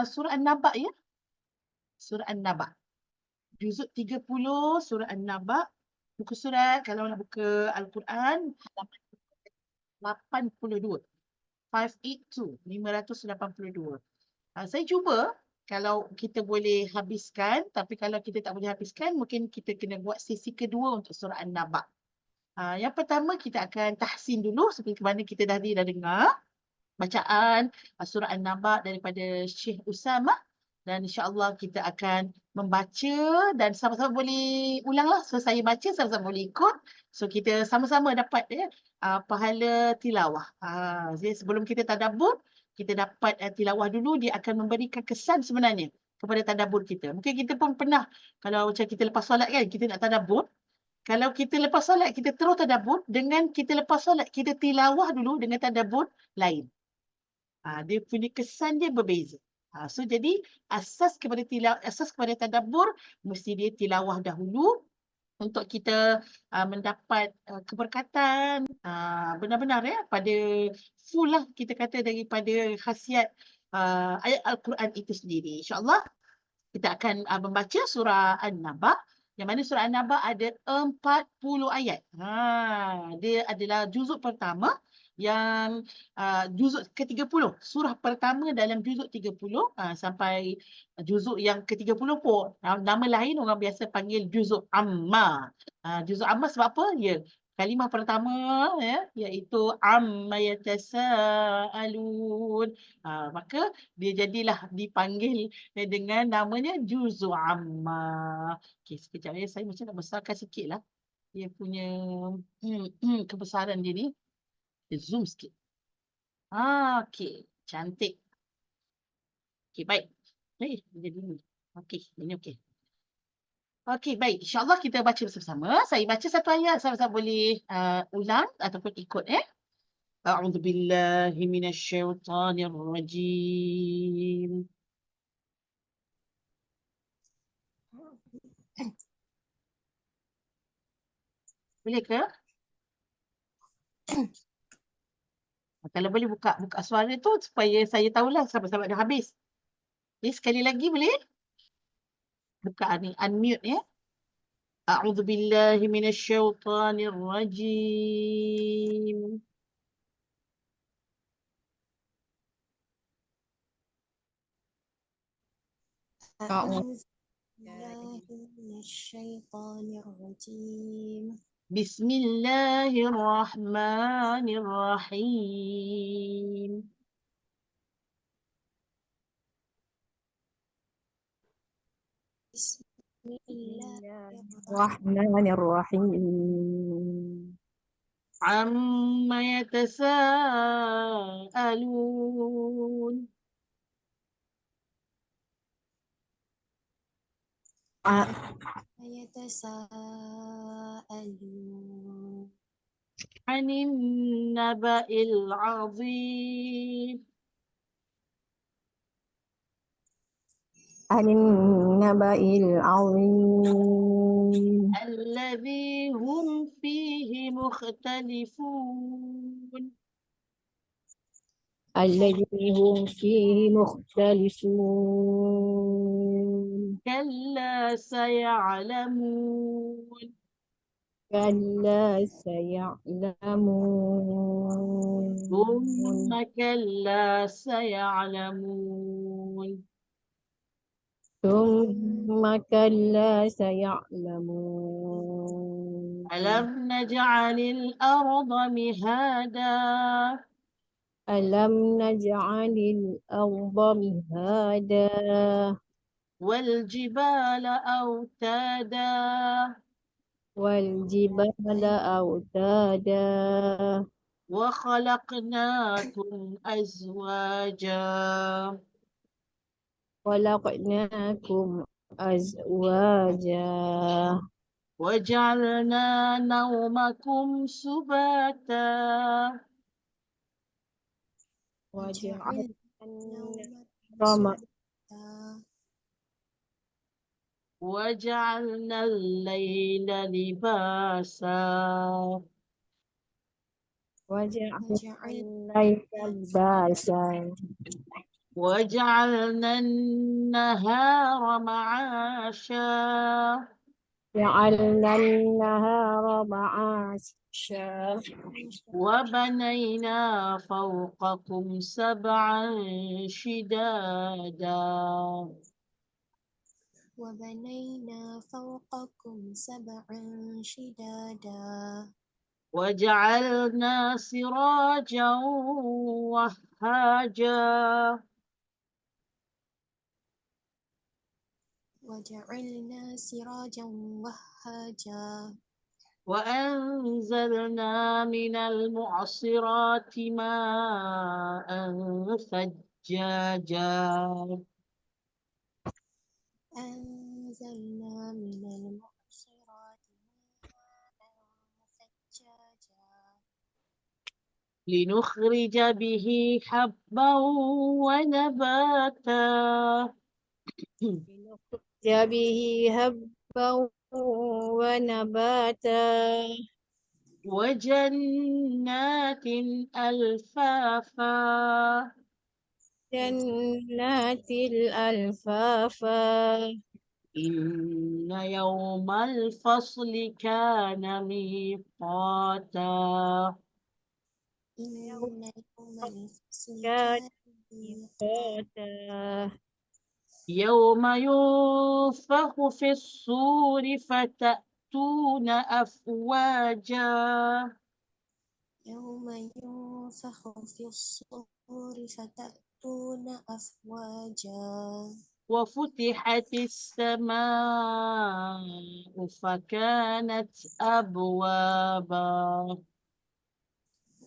surah An-Naba ya. Surah An-Naba. Juzuk 30 surah An-Naba. Buku surat kalau nak buka Al-Quran halaman 82. 582. Saya cuba kalau kita boleh habiskan, tapi kalau kita tak boleh habiskan, mungkin kita kena buat sesi kedua untuk surah An-Naba. Yang pertama kita akan tahsin dulu seperti mana kita dah dengar bacaan surah An-Naba daripada Syekh Usamah, dan insya-Allah kita akan membaca dan sama-sama boleh ulanglah. So saya baca, sama-sama boleh ikut. So kita sama-sama dapat pahala tilawah. Jadi sebelum kita tadabbur, kita dapat tilawah dulu, dia akan memberikan kesan sebenarnya kepada tadabbur kita. Mungkin kita pun pernah kalau macam kita lepas solat kan, kita nak tadabbur. Kalau kita lepas solat, kita terus tadabbur. Dengan kita lepas solat, kita tilawah dulu dengan tadabbur lain. Dia punya kesan dia berbeza. So jadi asas kepada tadabbur mesti dia tilawah dahulu untuk kita mendapat keberkatan benar-benar ya pada full lah kita kata daripada khasiat ayat Al-Quran itu sendiri. InsyaAllah kita akan membaca surah An-Naba, yang mana surah An-Naba ada 40 ayat. Dia adalah juzuk pertama yang juzuk ke-30. Surah pertama dalam juzuk 30 sampai juzuk yang ke-30 pun. Nama lain orang biasa panggil juzuk Amma. Juzuk Amma sebab apa? Ya, kalimah pertama iaitu amma yatasaalun. Maka dia jadilah dipanggil dengan namanya juzuk Amma. Okey, sekejap ya, saya macam nak besarkan sikitlah dia punya kebesaran dia ni. Zoom sikit. Okey, cantik. Okey, baik. Jadi ni. Okey, ini okey. Okey, baik. InsyaAllah kita baca bersama-sama. Saya baca satu ayat, sama-sama boleh ulang ataupun ikut A'udzu billahi minasyaitonir rajim. Boleh ke? Kalau boleh buka suara tu supaya saya tahulah sahabat-sahabat dah habis. Jadi sekali lagi boleh? Buka ni, unmute ya. A'udzu billahi minasyaitonir rajim. أعوذ بالله من الشيطان الرجيم. بسم الله الرحمن الرحيم. بسم الله الرحمن الرحيم. عما يتساءلون. يتساءلون عن النبأ العظيم. عن النبأ العظيم الذي هم فيه مختلفون. الذي هم فيه مختلفون. كلا سيعلمون. كلا سيعلمون. ثم كلا سيعلمون. ثم كلا سيعلمون. ألم نجعل الأرض مهادا. ألم نجعل الأرض مهادا. والجبال أوتادا. والجبال أوتادا. وخلقناكم أزواجا. خلقناكم أزواجا. وجعلنا نومكم سباتا. وجعلنا وجعلنا الليل لباسا. وجعلنا الليل لباسا. وجعلنا النهار معاشا جعلنا النهار معاشا وبنينا فوقكم سبعا شدادا وبنينا فوقكم سبعا شدادا وجعلنا سراجا وهاجا وجعلنا سراجا وهاجا وأنزلنا من المعصرات ماء ثجاجا أنزلنا من المعصرات ماء ثجاجا لنخرج به حبا ونباتا لنخرج به هبا ونباتا وجنات ألفافا جنات الألفافا إن يوم الفصل كان ميقاتا إن يوم الفصل كان كان ميقاتا ميقاتا يوم ينفخ في الصور فتأتون أفواجا يوم ينفخ في الصور فتأتون أفواجا وفتحت السماء فكانت أبوابا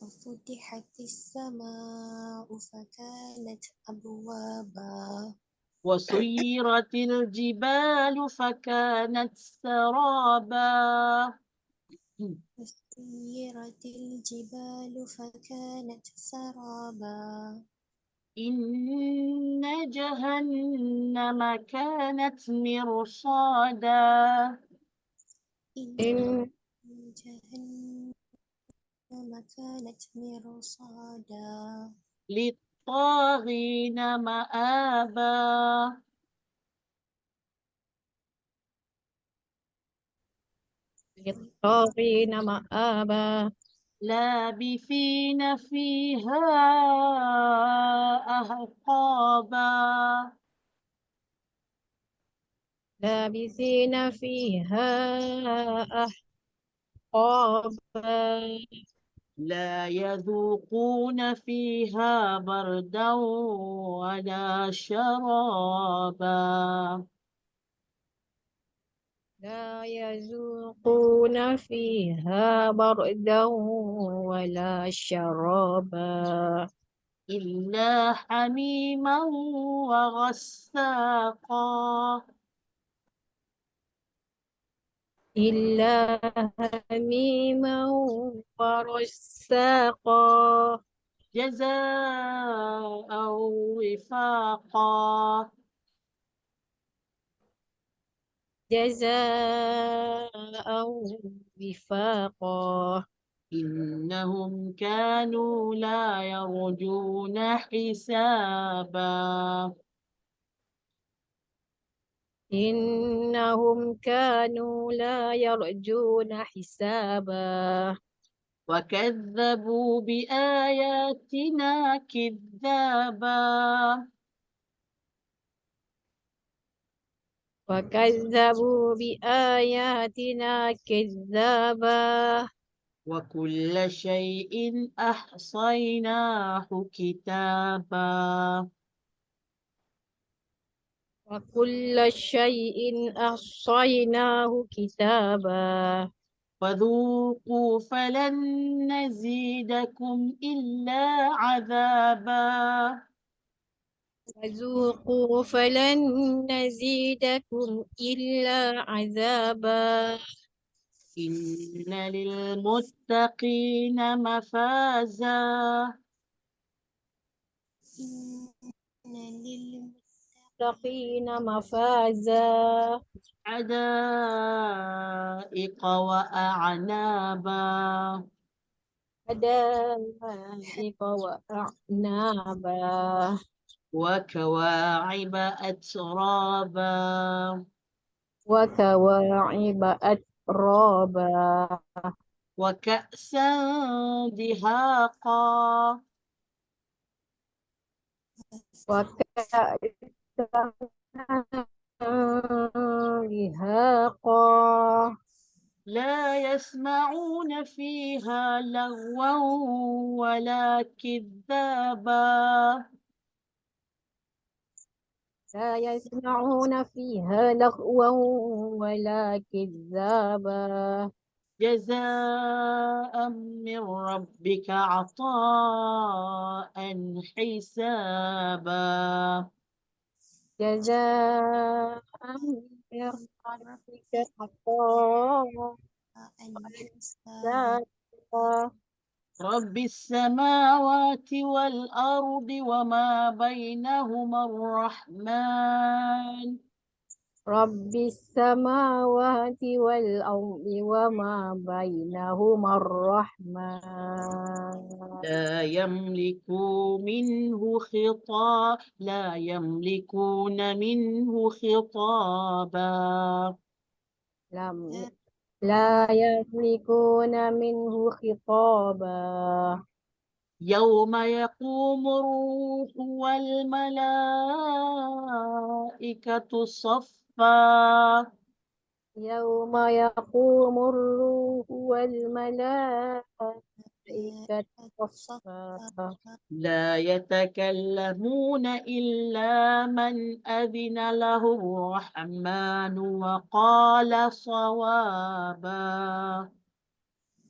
وفتحت السماء فكانت أبوابا وسيرت الجبال فكانت سرابا وسيرت الجبال فكانت سرابا إن جهنم كانت مرصادا إن إن جهنم كانت مرصادا للطاغين مآبا للطاغين مآبا لابثين فيها أحقابا لابثين فيها أحقابا لا يذوقون فيها بردا ولا شرابا لا يذوقون فيها بردا ولا شرابا إلا حميما وغساقا إلا حميما ورساقا جزاء وفاقا جزاء وفاقا إنهم كانوا لا يرجون حسابا إنهم كانوا لا يرجون حسابا وكذبوا بآياتنا كذابا وكذبوا بآياتنا كذابا وكل شيء أحصيناه كتابا وكل شيء أحصيناه كتابا فذوقوا فلن نزيدكم إلا عذابا فذوقوا فلن نزيدكم إلا عذابا إن للمتقين مفازا إن متقين مفازا حدائق وأعنابا حدائق وأعنابا وكواعب أترابا وكواعب أترابا وكأسا دهاقا وكأسا دهاقا لا يسمعون فيها لغوا ولا كذابا لا يسمعون فيها لغوا ولا كذابا جزاء من ربك عطاء حسابا جزاء من ربك عطاء حسابا حسابا رب السماوات والأرض وما بينهما الرحمن رب السماوات والأرض وما بينهما الرحمن لا يملكون منه خطابا لم لا يملكون منه خطابا يوم يقوم الروح والملائكة صفا يوم يقوم الروح والملائكة صفا صفا لا يتكلمون إلا من أذن له الرحمن وقال صوابا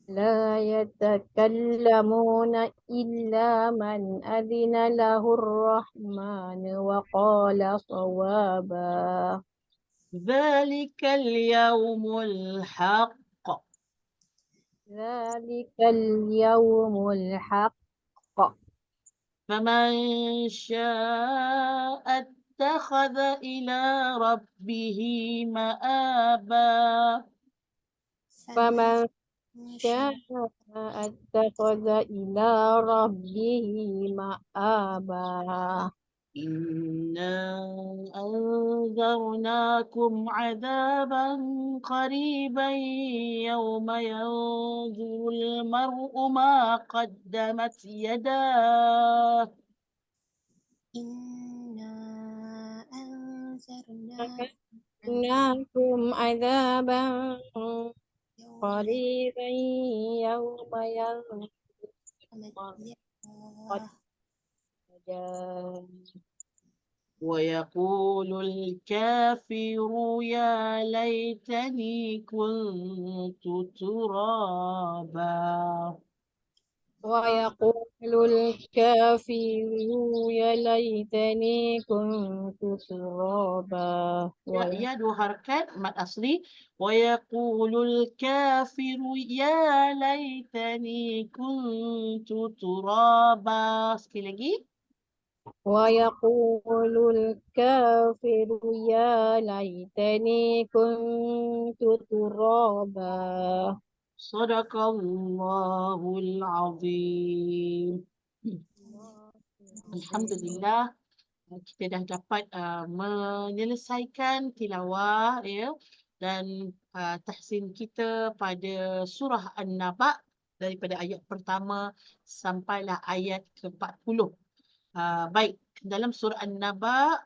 لا يتكلمون إلا من أذن له الرحمن وقال صوابا ذلك اليوم الحق ذلك اليوم الحق فمن شاء اتخذ إلى ربه مآبا فمن فمن شاء شاء اتخذ إلى ربه مآبا إنا أنذرناكم عذابا قريبا يوم ينظر المرء ما قدمت يداه إنا أنذرناكم أنذرناكم عذابا يوم قريبا يوم ينظر القيامة قد ويقول الكافر يا ليتني كنت ترابا ويقول الكافر يا ليتني كنت ترابا يا dua harakat mad asli ويقول الكافر يا ليتني كنت ترابا sekali lagi ويقول الكافر يا ليتني كنت ترابا صدق الله العظيم Alhamdulillah kita dah dapat menyelesaikan tilawah ya dan tahsin kita pada surah An-Naba daripada ayat pertama sampailah ayat ke-40. Baik, dalam surah An-Naba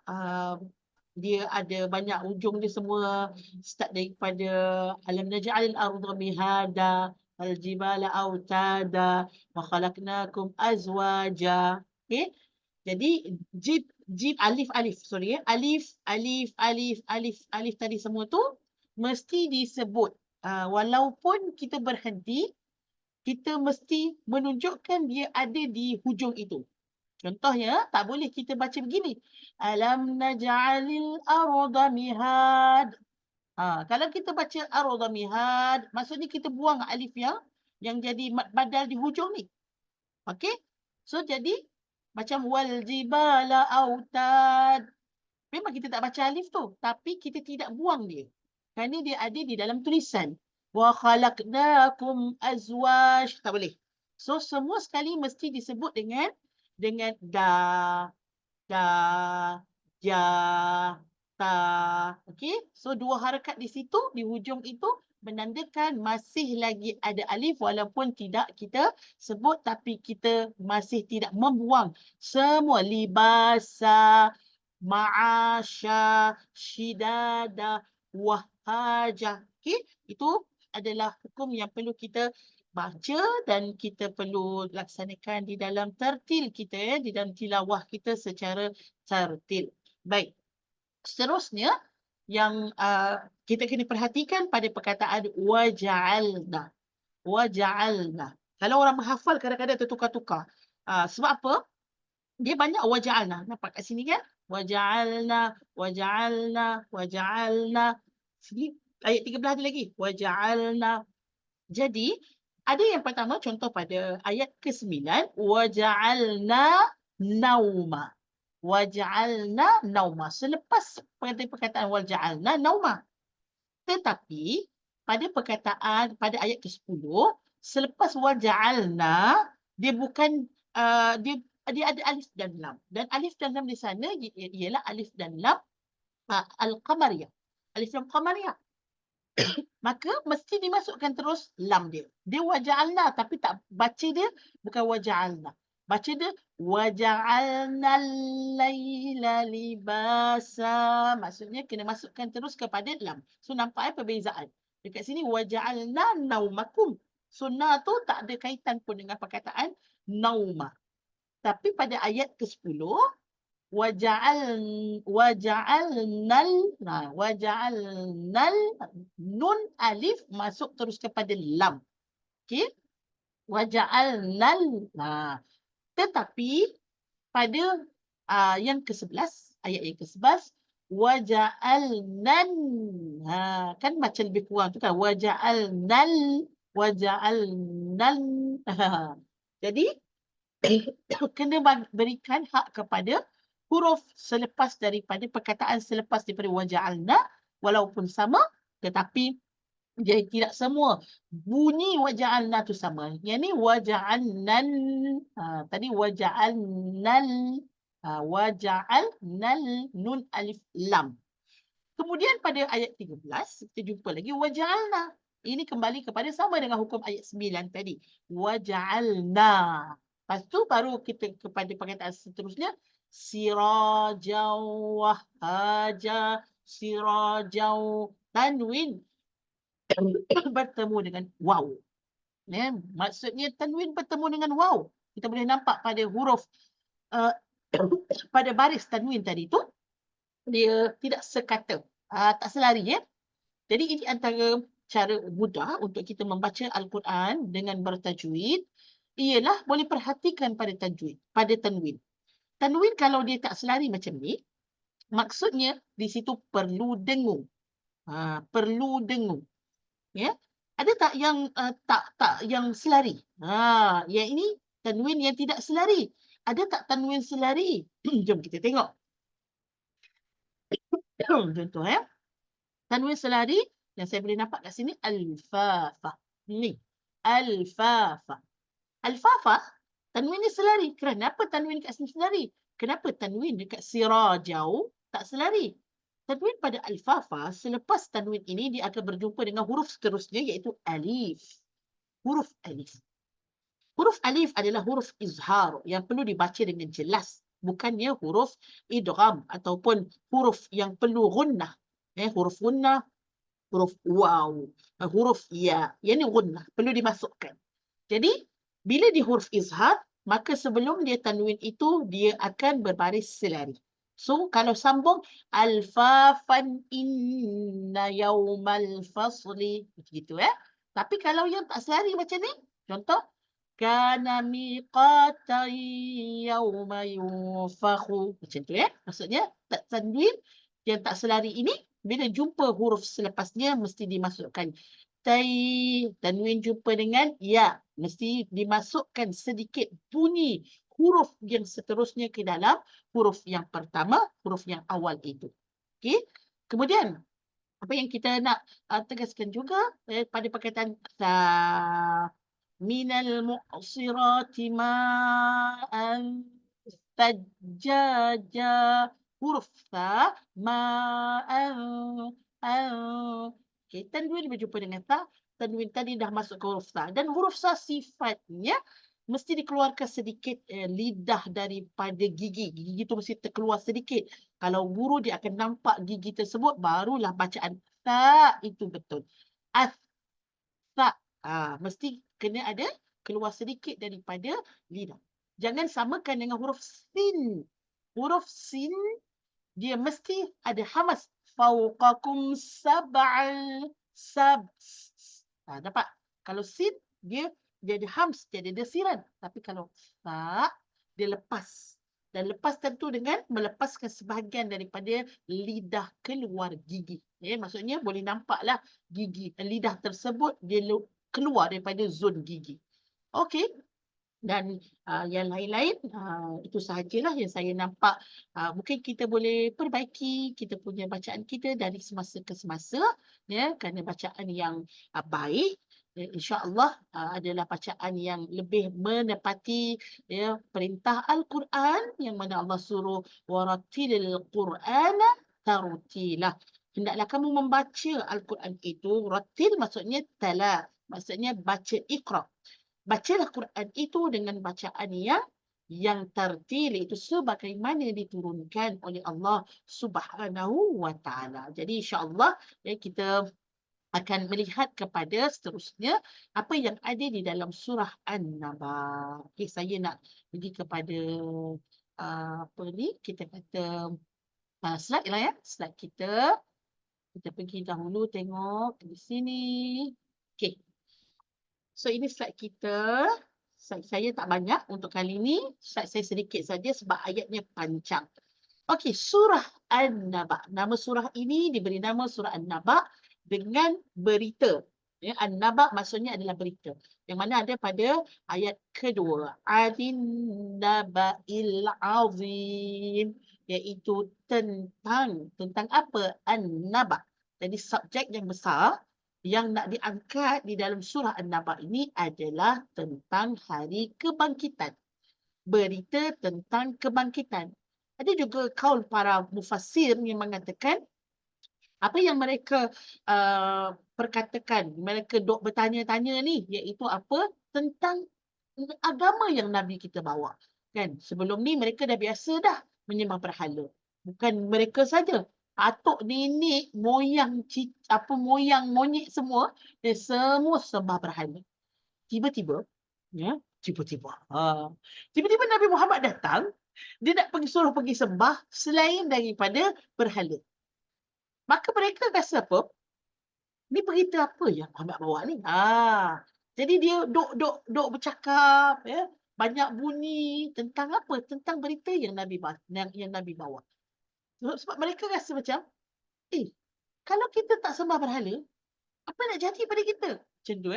dia ada banyak ujung dia semua start daripada alam naj'alil arda mihada wal jibala autada wa khalaqnakum azwaja. Okey. Jadi jib alif alif sorry ya alif tadi semua tu mesti disebut walaupun kita berhenti kita mesti menunjukkan dia ada di hujung itu. Contohnya tak boleh kita baca begini alam naj'alil arda mihad. Kalau kita baca arda mihad maksudnya kita buang alif yang jadi mad badal di hujung ni. Okey? So jadi macam wal jibala autad. Memang kita tak baca alif tu, tapi kita tidak buang dia. Kerana dia ada di dalam tulisan. Wa khalaqnakum azwaj. Tak boleh. So semua sekali mesti disebut dengan da. da, ja, ta. Okey, so dua harakat di situ, di hujung itu menandakan masih lagi ada alif walaupun tidak kita sebut tapi kita masih tidak membuang semua libasa, ma'asya, shidada, wahaja. Okey, itu adalah hukum yang perlu kita baca dan kita perlu laksanakan di dalam tertil kita ya, di dalam tilawah kita secara tertil. Baik. Seterusnya yang kita kena perhatikan pada perkataan waja'alna. Waja'alna. Kalau orang menghafal kadang-kadang tertukar-tukar. Sebab apa? Dia banyak waja'alna. Nampak kat sini kan? Waja'alna, waja'alna, waja'alna. Sini ayat 13 ada lagi. Waja'alna. Jadi, ada yang pertama contoh pada ayat ke-9. Waja'alna nauma. Waja'alna nauma. Selepas perkataan waja'alna nauma. Tetapi pada perkataan pada ayat ke-10, selepas waja'alna, dia bukan dia ada alif dan lam. Dan alif dan lam di sana ialah alif dan lam al-qamariyah. Alif lam qamariyah. Maka mesti dimasukkan terus lam dia. Dia waja'alna tapi tak baca dia bukan waja'alna. Baca dia waja'alna al-laila libasa. Maksudnya kena masukkan terus kepada lam. So nampak perbezaan. Dekat sini waja'alna naumakum. So na tu tak ada kaitan pun dengan perkataan nauma. Tapi pada ayat ke-10 waja'alnal nun alif masuk terus kepada lam. Okey? Waja'alnal. Tetapi pada yang ke-11, ayat yang ke-11 waja'alnan. Kan macam lebih kurang tu kan waja'alnal. Jadi kena berikan hak kepada huruf selepas daripada perkataan selepas daripada waja'alna walaupun sama tetapi dia tidak semua bunyi waja'alna tu sama. Yang ni waja'alnan. Tadi waja'alnal. Waja'alnal nun alif lam. Kemudian pada ayat 13 kita jumpa lagi waja'alna. Ini kembali kepada sama dengan hukum ayat 9 tadi. Waja'alna. Lepas tu baru kita kepada perkataan seterusnya sirajau wahaja sirajau tanwin bertemu dengan waw. Ya, maksudnya tanwin bertemu dengan waw. Kita boleh nampak pada huruf pada baris tanwin tadi tu dia tidak sekata, tak selari ya. Jadi ini antara cara mudah untuk kita membaca Al-Quran dengan bertajwid ialah boleh perhatikan pada tajwid, pada tanwin. Tanwin kalau dia tak selari macam ni, maksudnya di situ perlu dengung. Perlu dengung. Ya. Ada tak yang tak yang selari? Yang ini tanwin yang tidak selari. Ada tak tanwin selari? Jom kita tengok. Contoh ya. Tanwin selari yang saya boleh nampak kat sini al-fafa. Ni. Al-fafa. Al-fafa tanwin ni selari. Kenapa tanwin kat sini selari? Kenapa tanwin dekat sirajau tak selari? Tanwin pada al-fafa selepas tanwin ini dia akan berjumpa dengan huruf seterusnya iaitu alif. Huruf alif. Huruf alif adalah huruf izhar yang perlu dibaca dengan jelas. Bukannya huruf idgham ataupun huruf yang perlu gunnah. Huruf gunnah, huruf waw, huruf ya. Yang ni gunnah, perlu dimasukkan. Jadi, bila di huruf izhar, maka sebelum dia tanwin itu, dia akan berbaris selari. So, kalau sambung, alfafan inna yawmal fasli. Begitu ya. Tapi kalau yang tak selari macam ni, contoh, kana miqatan yawma yunfakhu. Macam tu ya. Maksudnya, tak tanwin yang tak selari ini, bila jumpa huruf selepasnya, mesti dimasukkan tanwin jumpa dengan ya. Mesti dimasukkan sedikit bunyi huruf yang seterusnya ke dalam huruf yang pertama, huruf yang awal itu. Okey. Kemudian, apa yang kita nak tegaskan juga pada perkataan minal mu'sirati ma'an. Sajaja. Huruf ta, Okay, tanwin berjumpa dengan ta. Tanwin tadi dah masuk ke huruf ta. Dan huruf ta sifatnya mesti dikeluarkan sedikit lidah daripada gigi. Gigi itu mesti terkeluar sedikit. Kalau guru dia akan nampak gigi tersebut, barulah bacaan ta itu betul. As-sa. Mesti kena ada keluar sedikit daripada lidah. Jangan samakan dengan huruf sin. Huruf sin dia mesti ada hamas. Fauqakum sab'al dapat. Kalau sin dia ada hams, dia ada desiran. Tapi kalau sa dia lepas. Dan lepas tentu dengan melepaskan sebahagian daripada lidah keluar gigi. Maksudnya boleh nampaklah gigi lidah tersebut dia keluar daripada zon gigi. Okey. Dan yang lain-lain itu sahajalah yang saya nampak. Mungkin kita boleh perbaiki kita punya bacaan kita dari semasa ke semasa, ya, kerana bacaan yang baik insya-Allah adalah bacaan yang lebih menepati ya perintah Al-Quran yang mana Allah suruh warattilil Qur'ana tartila. Hendaklah kamu membaca Al-Quran itu. Rattil maksudnya tala, maksudnya baca, iqra. Bacalah Quran itu dengan bacaan yang tartil, itu sebagaimana diturunkan oleh Allah Subhanahu wa taala. Jadi insya-Allah kita akan melihat kepada seterusnya apa yang ada di dalam surah An-Naba. Okey, saya nak pergi kepada apa ni kita kata slide lah ya. Slide kita. Kita pergi dahulu tengok di sini. Okey. So ini slide kita. Slide saya tak banyak untuk kali ini. Slide saya sedikit saja sebab ayatnya panjang. Okey, surah An-Naba. Nama surah ini diberi nama surah An-Naba dengan berita. Ya, An-Naba maksudnya adalah berita. Yang mana ada pada ayat kedua. Adin Naba'il Azim. Iaitu tentang apa? An-Naba. Jadi subjek yang besar yang nak diangkat di dalam surah An-Naba ini adalah tentang hari kebangkitan. Berita tentang kebangkitan. Ada juga kaul para mufassir yang mengatakan apa yang mereka perkatakan, mereka dok bertanya-tanya ni, iaitu apa? Tentang agama yang Nabi kita bawa. Kan? Sebelum ni mereka dah biasa dah menyembah berhala. Bukan mereka saja. Atuk nenek, moyang monyet semua, dia semua sembah berhala. Tiba-tiba, ya, tiba-tiba Nabi Muhammad datang, dia nak suruh pergi sembah selain daripada berhala. Maka mereka rasa apa? Ni berita apa yang Muhammad bawa ni? Jadi dia dok bercakap, ya, banyak bunyi tentang apa? Tentang berita yang Nabi bawa. Sebab mereka rasa macam, kalau kita tak sembah berhala, apa nak jadi pada kita? Macam tu,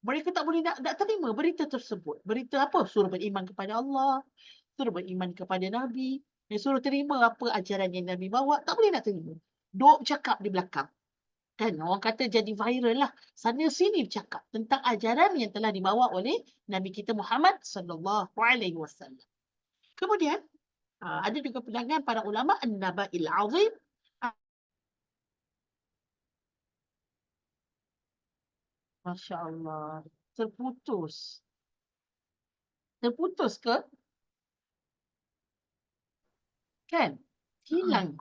mereka tak boleh nak terima berita tersebut. Berita apa? Suruh beriman kepada Allah, suruh beriman kepada Nabi, suruh terima apa ajaran yang Nabi bawa, tak boleh nak terima. Dok cakap di belakang. Kan orang kata jadi viral lah. Sana sini bercakap tentang ajaran yang telah dibawa oleh Nabi kita Muhammad sallallahu alaihi wasallam. Kemudian ada juga pandangan para ulama An-Naba'il Azim. Masya-Allah. Terputus. Terputus ke? Kan? Hilang.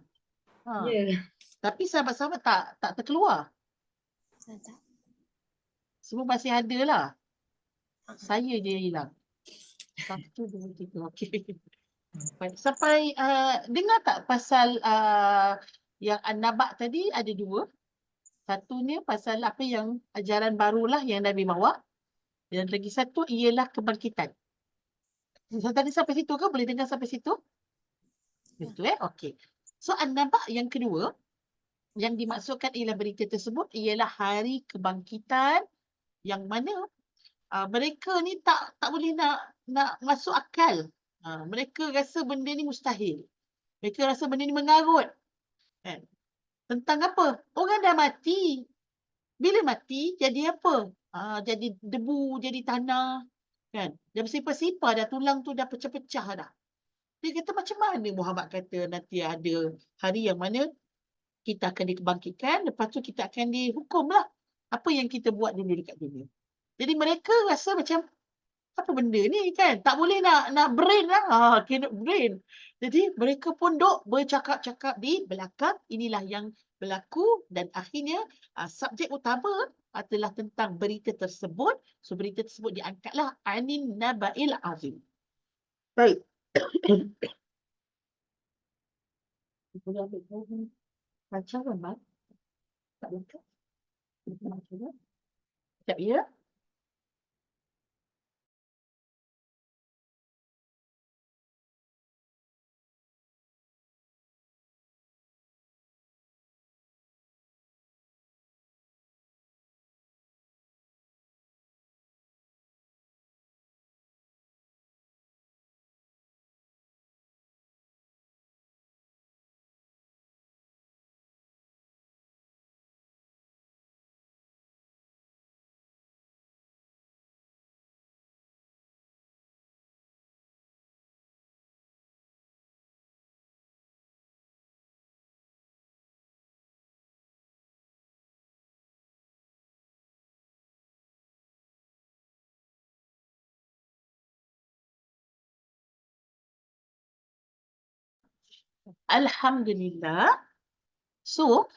Ya. Tapi sahabat-sahabat tak terkeluar. Tak. Semua masih ada lah. Saya je hilang. 1, 2, 3. Okey. Sampai dengar tak pasal yang An-Naba tadi ada 2. Satunya pasal apa yang ajaran barulah yang Nabi bawa. Dan lagi satu ialah kebangkitan. So, tadi sampai situ ke? Boleh dengar sampai situ? Betul okey. So An-Naba yang kedua yang dimaksudkan ialah berita tersebut ialah hari kebangkitan yang mana mereka ni tak boleh nak masuk akal. Mereka rasa benda ni mustahil. Mereka rasa benda ni mengarut. Kan? Tentang apa? Orang dah mati. Bila mati, jadi apa? Jadi debu, jadi tanah. Kan? Dah bersipar-sipar dah, tulang tu dah pecah-pecah dah. Dia kata macam mana Muhammad kata nanti ada hari yang mana kita akan dibangkitkan, lepas tu kita akan dihukum lah. Apa yang kita buat dulu dekat dunia. Jadi mereka rasa macam, apa benda ni kan? Tak boleh nak brain lah. Cannot brain. Jadi mereka pun duk bercakap-cakap di belakang. Inilah yang berlaku dan akhirnya subjek utama adalah tentang berita tersebut. So berita tersebut diangkatlah Anin Naba'il Azim. Baik. Boleh ambil rancangan, Mak? Tak boleh. Sekejap ya. Alhamdulillah. So,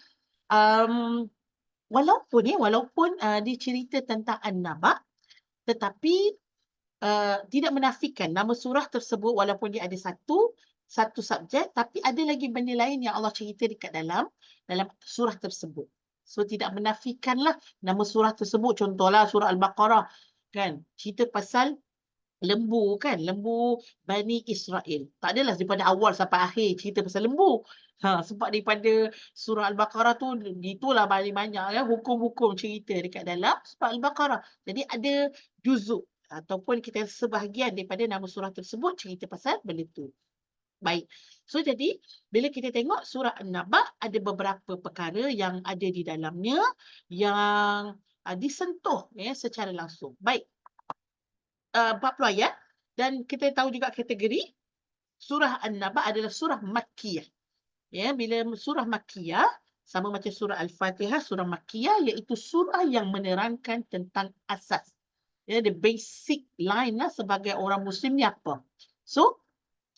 walaupun dia cerita tentang An-Naba, tetapi tidak menafikan nama surah tersebut walaupun dia ada satu subjek, tapi ada lagi benda lain yang Allah cerita dekat dalam surah tersebut. So tidak menafikanlah nama surah tersebut. Contohlah surah Al-Baqarah kan, cerita pasal lembu kan, lembu Bani Israel. Tak adalah daripada awal sampai akhir cerita pasal lembu. Sebab daripada surah Al-Baqarah tu, itulah paling banyak ya, hukum-hukum cerita dekat dalam surah Al-Baqarah. Jadi ada juzuk ataupun kita sebahagian daripada nama surah tersebut cerita pasal benda tu. Baik. So jadi bila kita tengok surah An-Naba, ada beberapa perkara yang ada di dalamnya yang disentuh ya secara langsung. Baik. 40 ayat dan kita tahu juga kategori surah An-Naba adalah surah Makkiyah. Ya, bila surah Makkiyah sama macam surah Al-Fatihah, surah Makkiyah iaitu surah yang menerangkan tentang asas. Ya, the basic line lah sebagai orang Muslim ni apa. So,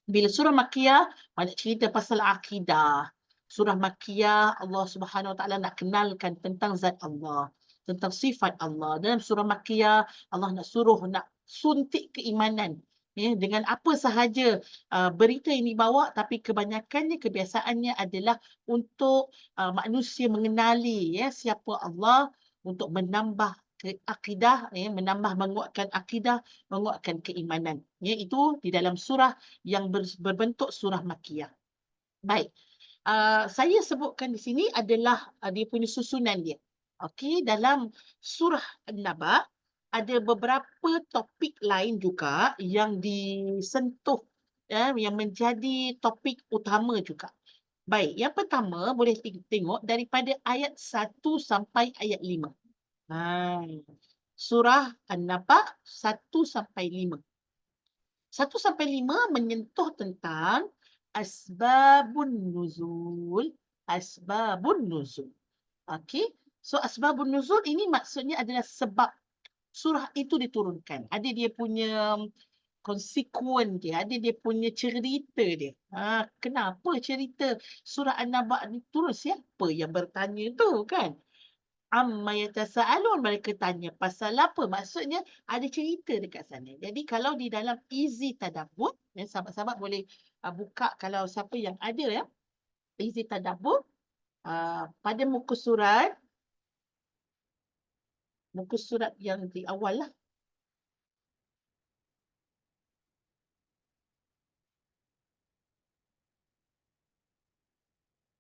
bila surah Makkiyah banyak cerita pasal akidah. Surah Makkiyah Allah Subhanahu Wa Taala nak kenalkan tentang zat Allah, tentang sifat Allah. Dalam surah Makkiyah Allah nak suruh nak suntik keimanan ya, dengan apa sahaja berita yang dibawa, tapi kebanyakannya kebiasaannya adalah untuk manusia mengenali ya siapa Allah, untuk menambah akidah ya, menguatkan akidah, menguatkan keimanan. Ya, itu di dalam surah yang berbentuk surah Makkiyah. Baik. Saya sebutkan di sini adalah dia punya susunan dia. Okey, dalam surah An-Naba ada beberapa topik lain juga yang disentuh ya, yang menjadi topik utama juga. Baik, yang pertama boleh tengok daripada ayat 1 sampai ayat 5. Surah An-Naba 1 sampai 5. 1 sampai 5 menyentuh tentang asbabun nuzul. Asbabun nuzul. Okey. So asbabun nuzul ini maksudnya adalah sebab surah itu diturunkan. Ada dia punya konsekuen dia, ada dia punya cerita dia. Kenapa cerita surah An-Naba ni turun? Siapa yang bertanya tu kan? Amma yatasaalun, mereka tanya pasal apa? Maksudnya ada cerita dekat sana. Jadi kalau di dalam Easy Tadabbur, sahabat-sahabat boleh buka kalau siapa yang ada ya, Easy Tadabbur pada muka surat yang di awal lah.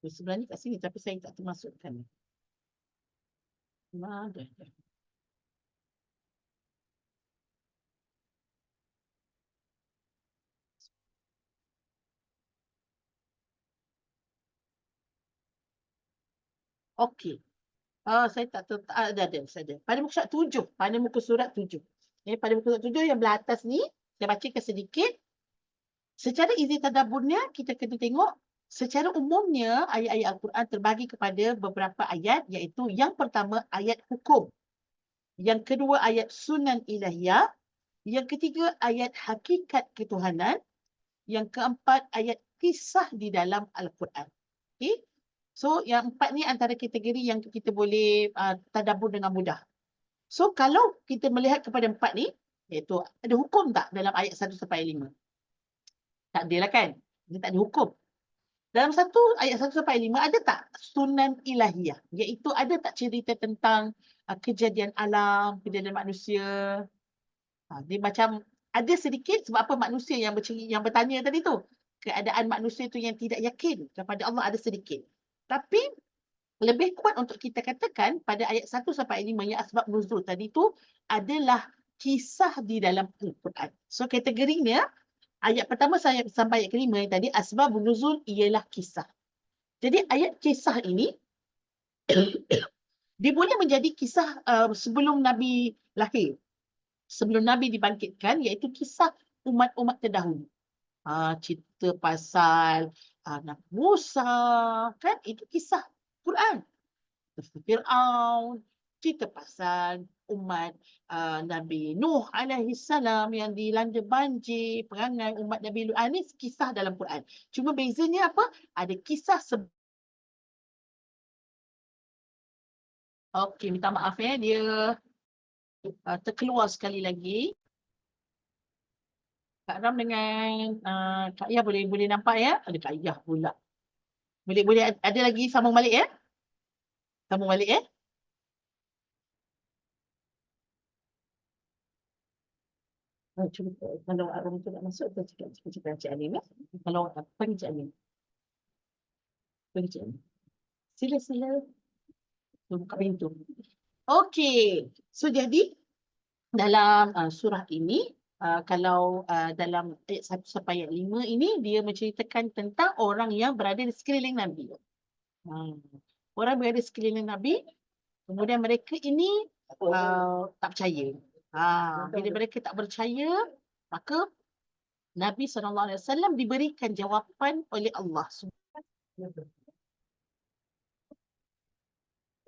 Sebenarnya kat sini tapi saya tak termasukkan. Ada. Okey. Saya tak tahu. Ada. Saya ada. Pada muka surat 7. Pada muka surat 7. Pada muka surat 7 yang belah atas ni, saya bacakan sedikit. Secara izin tadabburnya, kita kena tengok secara umumnya ayat-ayat Al-Quran terbagi kepada beberapa ayat, iaitu yang pertama ayat hukum, yang kedua ayat sunan ilahiyah, yang ketiga ayat hakikat ketuhanan, yang keempat ayat kisah di dalam Al-Quran. Okay? So yang empat ni antara kategori yang kita boleh tadabbur dengan mudah. So kalau kita melihat kepada empat ni, iaitu ada hukum tak dalam ayat 1 sampai 5? Tak ada lah kan? Dia tak ada hukum. Dalam ayat 1 sampai 5 ada tak sunan ilahiyah? Iaitu ada tak cerita tentang kejadian alam, kejadian manusia? Dia macam ada sedikit sebab apa manusia yang bertanya tadi tu. Keadaan manusia tu yang tidak yakin kepada Allah ada sedikit. Tapi lebih kuat untuk kita katakan pada ayat 1 sampai 5 yang asbab nuzul tadi tu adalah kisah di dalam Al-Quran. So kategorinya ayat pertama sampai ayat kelima yang tadi asbab nuzul ialah kisah. Jadi ayat kisah ini dia boleh menjadi kisah sebelum Nabi lahir. Sebelum Nabi dibangkitkan, iaitu kisah umat-umat terdahulu. Cerita pasal Nabi Musa, kan? Itu kisah Quran. Fir'aun, cerita pasal umat Nabi Nuh alaihissalam yang dilanda banjir, perangai umat Nabi Lut. Ini kisah dalam Quran. Cuma bezanya apa? Ada kisah Okey, minta maaf ya, dia terkeluar sekali lagi. Kak Ram dengan Kak Yah boleh nampak ya? Ada Kak Yah pula. Boleh ada lagi sambung balik ya? Sambung balik ya? Cuba kalau Ram tu nak masuk, kita cakap Cik Alim ya. Kalau panggil Cik Alim. Panggil Cik Alim. Sila. Buka pintu. Okey. So jadi dalam surah ini, kalau dalam ayat 1 sampai ayat 5 ini, dia menceritakan tentang orang yang berada di sekeliling Nabi. Orang berada di sekeliling Nabi, kemudian mereka ini tak percaya. Bila mereka tak percaya, maka Nabi SAW diberikan jawapan oleh Allah.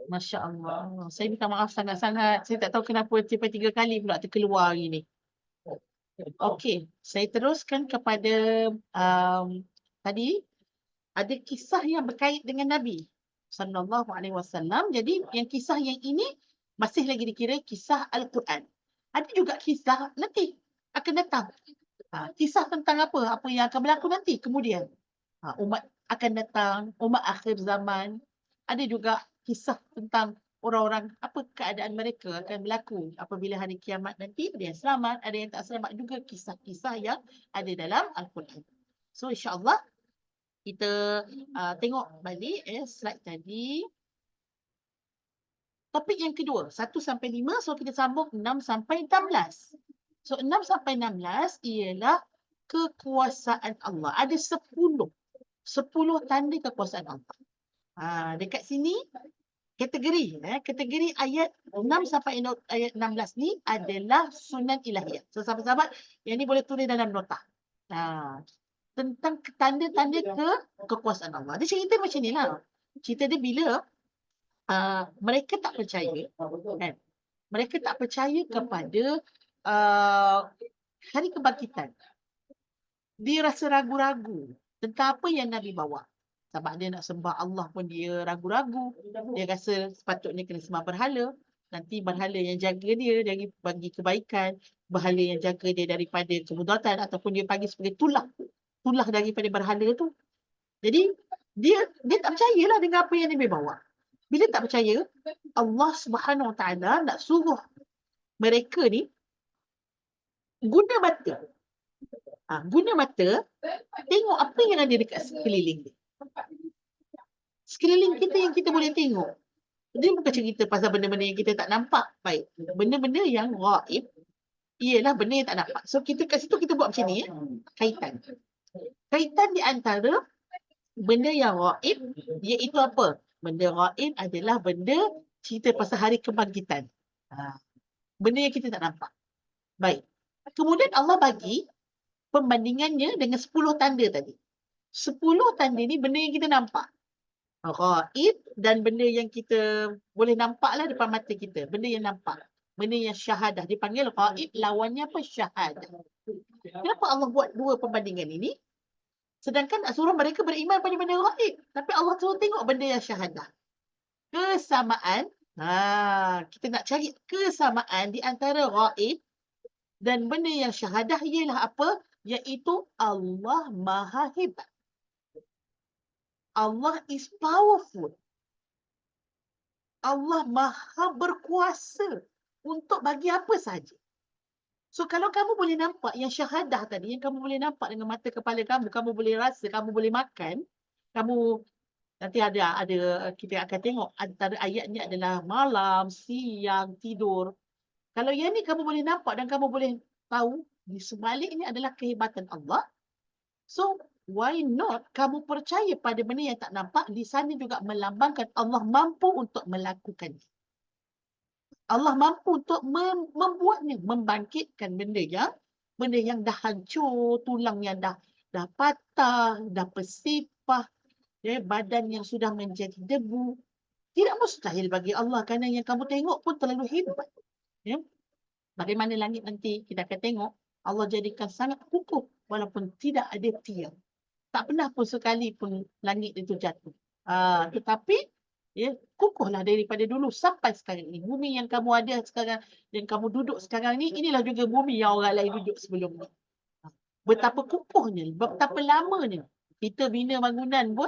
Masya Allah. Saya minta maaf sangat-sangat. Saya tak tahu kenapa tiga kali pula terkeluar hari ni. Okey, saya teruskan kepada tadi ada kisah yang berkait dengan Nabi sallallahu alaihi wasallam. Jadi yang kisah yang ini masih lagi dikira kisah Al-Quran. Ada juga kisah nanti akan datang. Kisah tentang apa? Apa yang akan berlaku nanti kemudian. Umat akan datang, umat akhir zaman. Ada juga kisah tentang orang-orang, apa keadaan mereka akan berlaku apabila hari kiamat nanti. Ada yang selamat, ada yang tak selamat juga, kisah-kisah yang ada dalam Al-Quran. So insyaAllah kita tengok balik slide tadi. Topik yang kedua, 1 sampai 5, so kita sambung 6 sampai 16. So 6 sampai 16 ialah kekuasaan Allah. Ada 10 tanda kekuasaan Allah. Dekat sini kategori ayat 6 sampai ayat 16 ni adalah sunan ilahiyah. So sahabat-sahabat, yang ni boleh tulis dalam nota. Tentang tanda-tanda kekuasaan Allah. Dia cerita macam ni lah. Cerita dia bila mereka tak percaya, kan? Mereka tak percaya kepada hari kebangkitan. Dia rasa ragu-ragu tentang apa yang Nabi bawa. Sebab dia nak sembah Allah pun dia ragu-ragu. Dia rasa sepatutnya kena sembah berhala. Nanti berhala yang jaga dia dari bagi kebaikan. Berhala yang jaga dia daripada kemudaratan. Ataupun dia panggil sebagai tulah daripada berhala tu. Jadi dia tak percayalah dengan apa yang Nabi bawa. Bila tak percaya, Allah Subhanahu Wa Taala nak suruh mereka ni guna mata. Guna mata tengok apa yang ada dekat sekeliling dia. Sekeliling kita yang kita boleh tengok. Dia bukan cerita pasal benda-benda yang kita tak nampak. Baik. Benda-benda yang gaib ialah benda yang tak nampak. So kita kat situ kita buat macam ni. Kaitan. Kaitan di antara benda yang gaib iaitu apa? Benda gaib adalah benda cerita pasal hari kebangkitan. Benda yang kita tak nampak. Baik. Kemudian Allah bagi Pembandingannya dengan 10 tanda tadi. 10 tanda ni benda yang kita nampak. Ghaib dan benda yang kita boleh nampak lah depan mata kita. Benda yang nampak. Benda yang syahadah. Dipanggil ghaib, lawannya apa? Syahadah. Kenapa Allah buat dua perbandingan ini? Sedangkan suruh mereka beriman pada benda ghaib. Tapi Allah suruh tengok benda yang syahadah. Kesamaan. Kita nak cari kesamaan di antara ghaib dan benda yang syahadah ialah apa? Iaitu Allah Maha Hebat. Allah is powerful. Allah Maha berkuasa untuk bagi apa saja. So kalau kamu boleh nampak yang syahadah tadi, yang kamu boleh nampak dengan mata kepala kamu boleh rasa, kamu boleh makan, kamu nanti ada kita akan tengok antara ayatnya adalah malam, siang, tidur. Kalau yang ni kamu boleh nampak dan kamu boleh tahu di sebaliknya adalah kehebatan Allah. So why not kamu percaya pada benda yang tak nampak, di sana juga melambangkan Allah mampu untuk melakukannya. Allah mampu untuk membuatnya, membangkitkan benda yang dah hancur, tulang yang dah patah, dah bersipah, badan yang sudah menjadi debu. Tidak mustahil bagi Allah kerana yang kamu tengok pun terlalu hebat. Bagaimana langit nanti kita akan tengok Allah jadikan sangat kukuh walaupun tidak ada tiang. Tak pernah pun sekali pun langit itu jatuh. Tetapi kukuhlah daripada dulu sampai sekarang ini. Bumi yang kamu ada sekarang dan kamu duduk sekarang ni, inilah juga bumi yang orang lain duduk sebelum ni. Betapa kukuhnya, betapa lamanya. Kita bina bangunan pun,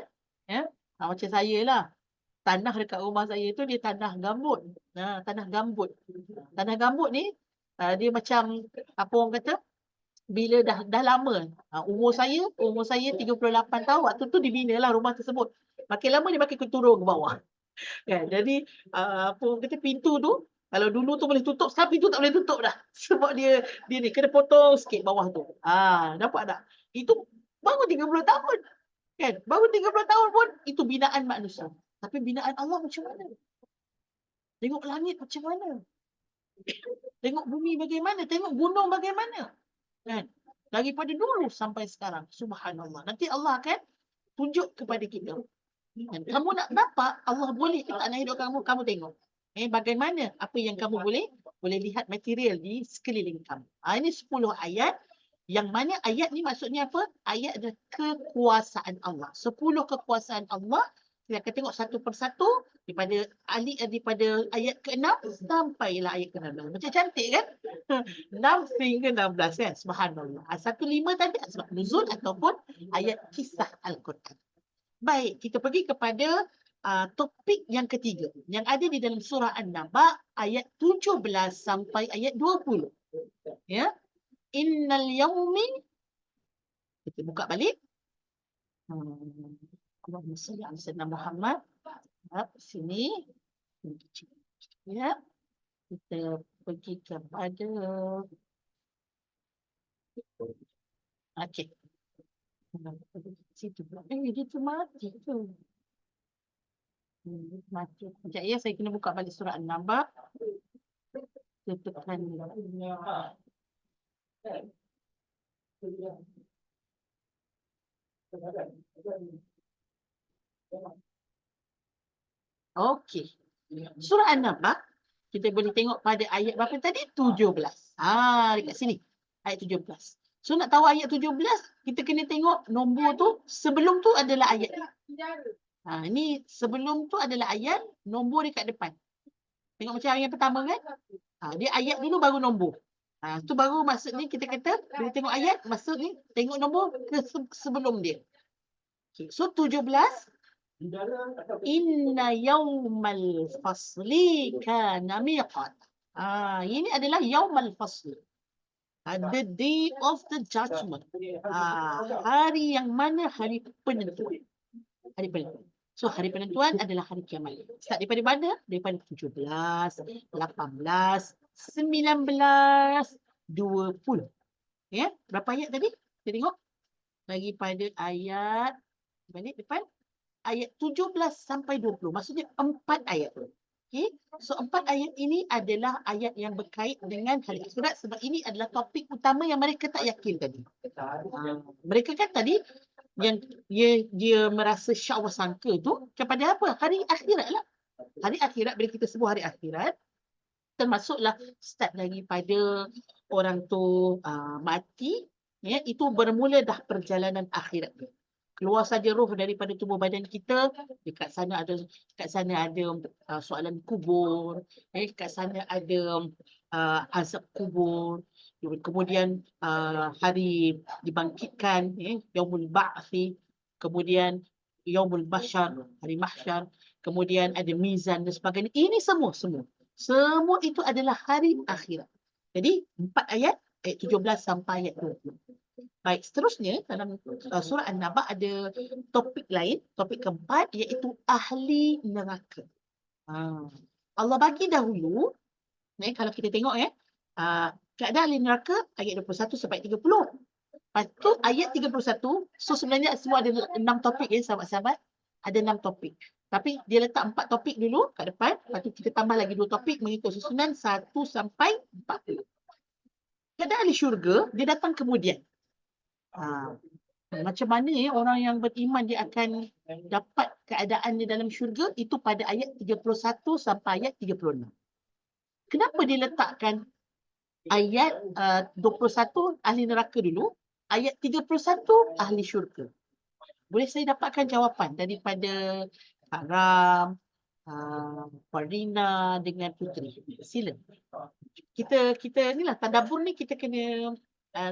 macam saya lah. Tanah dekat rumah saya tu dia tanah gambut. Tanah gambut. Tanah gambut ni, dia macam, apa orang kata, bila dah lama. Umur saya 38 tahun, waktu tu dibinalah rumah tersebut. Makin lama dia makin turun ke bawah. Jadi apa orang kata, pintu tu kalau dulu tu boleh tutup, sekarang pintu tak boleh tutup dah. Sebab dia ni kena potong sikit bawah tu. Nampak tak? Itu baru 30 tahun. Kan? Baru 30 tahun pun itu binaan manusia. Tapi binaan Allah macam mana? Tengok langit macam mana? Tengok bumi bagaimana? Tengok gunung bagaimana? Kan? Daripada dulu sampai sekarang. Subhanallah. Nanti Allah akan tunjuk kepada kita. Kamu nak dapat, Allah boleh ke tak nak hidup kamu tengok. Bagaimana apa yang kamu boleh lihat material di sekeliling kamu. Ini 10 ayat. Yang mana ayat ni maksudnya apa? Ayat adalah kekuasaan Allah. 10 kekuasaan Allah. Kita akan tengok satu persatu daripada ayat ke-6 sampailah ayat ke-16. Macam cantik kan? 6 hingga 16 kan? Subhanallah. 1-5 tadi sebab nuzul ataupun ayat kisah Al-Quran. Baik, kita pergi kepada topik yang ketiga yang ada di dalam surah An-Naba ayat 17 sampai ayat 20. Ya. Innal yaumi, kita buka balik. Allahumma salli ala sayyidina Muhammad. Sini. Ya. Kita pergi kepada okey. Situ pula. Dia tu mati tu. Mati. Sekejap ya, saya kena buka balik surah An-Naba. Kita tekan. Okey. Surah An-Naba, kita boleh tengok pada ayat berapa tadi? 17. Dekat sini. Ayat 17. So nak tahu ayat 17, kita kena tengok nombor tu. Sebelum tu adalah ayat. Ini sebelum tu adalah ayat, nombor dekat depan. Tengok macam yang pertama kan? Dia ayat dulu baru nombor. Tu baru maksudnya kita kata, bila tengok ayat, maksudnya tengok nombor ke sebelum dia. Okay. So 17. Inna yawmal fasli kana miqat. Ini adalah yawmal fasli. The day of the judgment. Hari yang mana? Hari penentuan. Hari penentuan. So hari penentuan adalah hari kiamat. Start daripada mana? Daripada 17, 18, 19, 20. Ya, berapa ayat tadi? Kita tengok. Daripada ayat balik depan ayat 17 sampai 20. Maksudnya 4 ayat. Okay. So 4 ayat ini adalah ayat yang berkait dengan hari akhirat sebab ini adalah topik utama yang mereka tak yakin tadi. Mereka kan tadi yang dia merasa syak sangka tu kepada apa? Hari akhirat lah. Hari akhirat, bila kita sebut hari akhirat, termasuklah start daripada orang tu mati, ya, itu bermula dah perjalanan akhirat dia. Keluar saja roh daripada tubuh badan kita, dekat sana ada soalan kubur, dekat sana ada azab kubur, kemudian hari dibangkitkan, yaumul ba'thi, kemudian yaumul mahsyar, hari mahsyar, kemudian ada mizan dan sebagainya. Ini semua itu adalah hari akhirat. Jadi 4 ayat 17 sampai ayat 20. Baik, seterusnya dalam surah An-Naba ada topik lain, topik keempat iaitu ahli neraka. Allah bagi dahulu, kalau kita tengok keadaan ahli neraka ayat 21 sampai 30. Lepas tu ayat 31, so sebenarnya semua ada 6 topik ya sahabat-sahabat. Ada 6 topik. Tapi dia letak 4 topik dulu kat depan, lepas tu kita tambah lagi 2 topik mengikut susunan 1 sampai 40. Keadaan ahli syurga, dia datang kemudian. Macam mana orang yang beriman dia akan dapat keadaan di dalam syurga itu pada ayat 31 sampai ayat 36. Kenapa dia letakkan ayat 21 ahli neraka dulu, ayat 31 ahli syurga? Boleh saya dapatkan jawapan daripada Kak Ram, Farina dengan Putri. Sila. Kita inilah tadabbur ni kita kena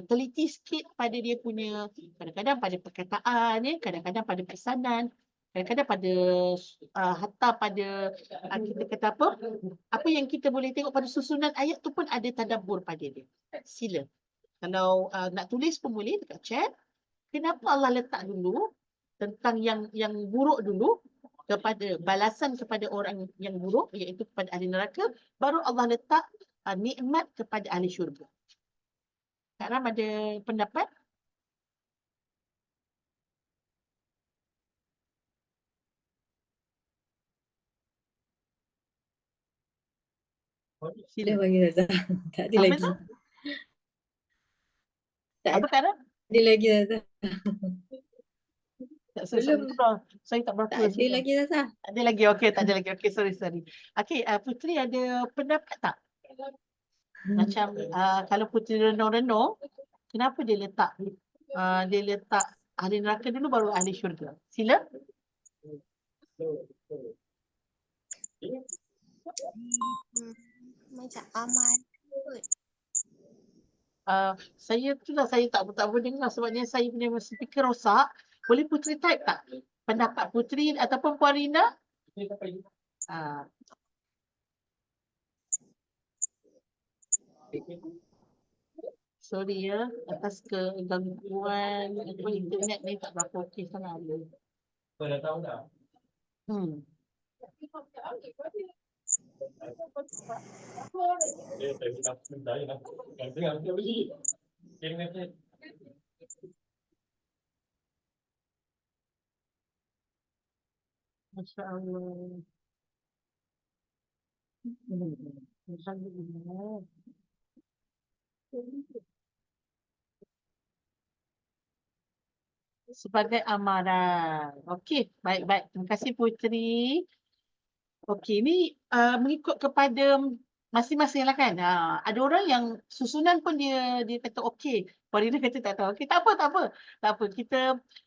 teliti sikit pada dia punya, kadang-kadang pada perkataan, kadang-kadang pada pesanan, kadang-kadang pada hatta pada kita kata apa yang kita boleh tengok pada susunan ayat tu pun ada tadabbur pada dia. Sila. Kalau nak tulis pun boleh dekat chat. Kenapa Allah letak dulu tentang yang buruk dulu, kepada balasan kepada orang yang buruk iaitu kepada ahli neraka, baru Allah letak nikmat kepada ahli syurga. Kak Ram ada pendapat? Ada bagi Zaza. Tak ada Apa lagi. tu? Tak Apa Kak Ram? ada lagi Zaza. Belum. Saya tak berapa. Tak ada lagi Zaza. Tak ada lagi. Okey, tak ada lagi. Okey, sorry. Okey, Putri ada pendapat tak? Macam kalau Putri renung-renung, kenapa dia letak ahli neraka dulu baru ahli syurga? Sila. Macam aman. Saya tak boleh dengar sebabnya saya punya speaker rosak. Boleh Putri type tak? Pendapat Putri ataupun Puan Rina? Sorry ya, atas kegangguan internet ni tak berapa okey sangat. Kau dah tahu dah? Masya Allah. Alhamdulillah. Sebagai amaran. Okey, baik-baik. Terima kasih Putri. Okey, ni mengikut kepada masing-masing lah kan. Ada orang yang susunan pun dia kata okey. Farina kata tak tahu. Okey, tak apa.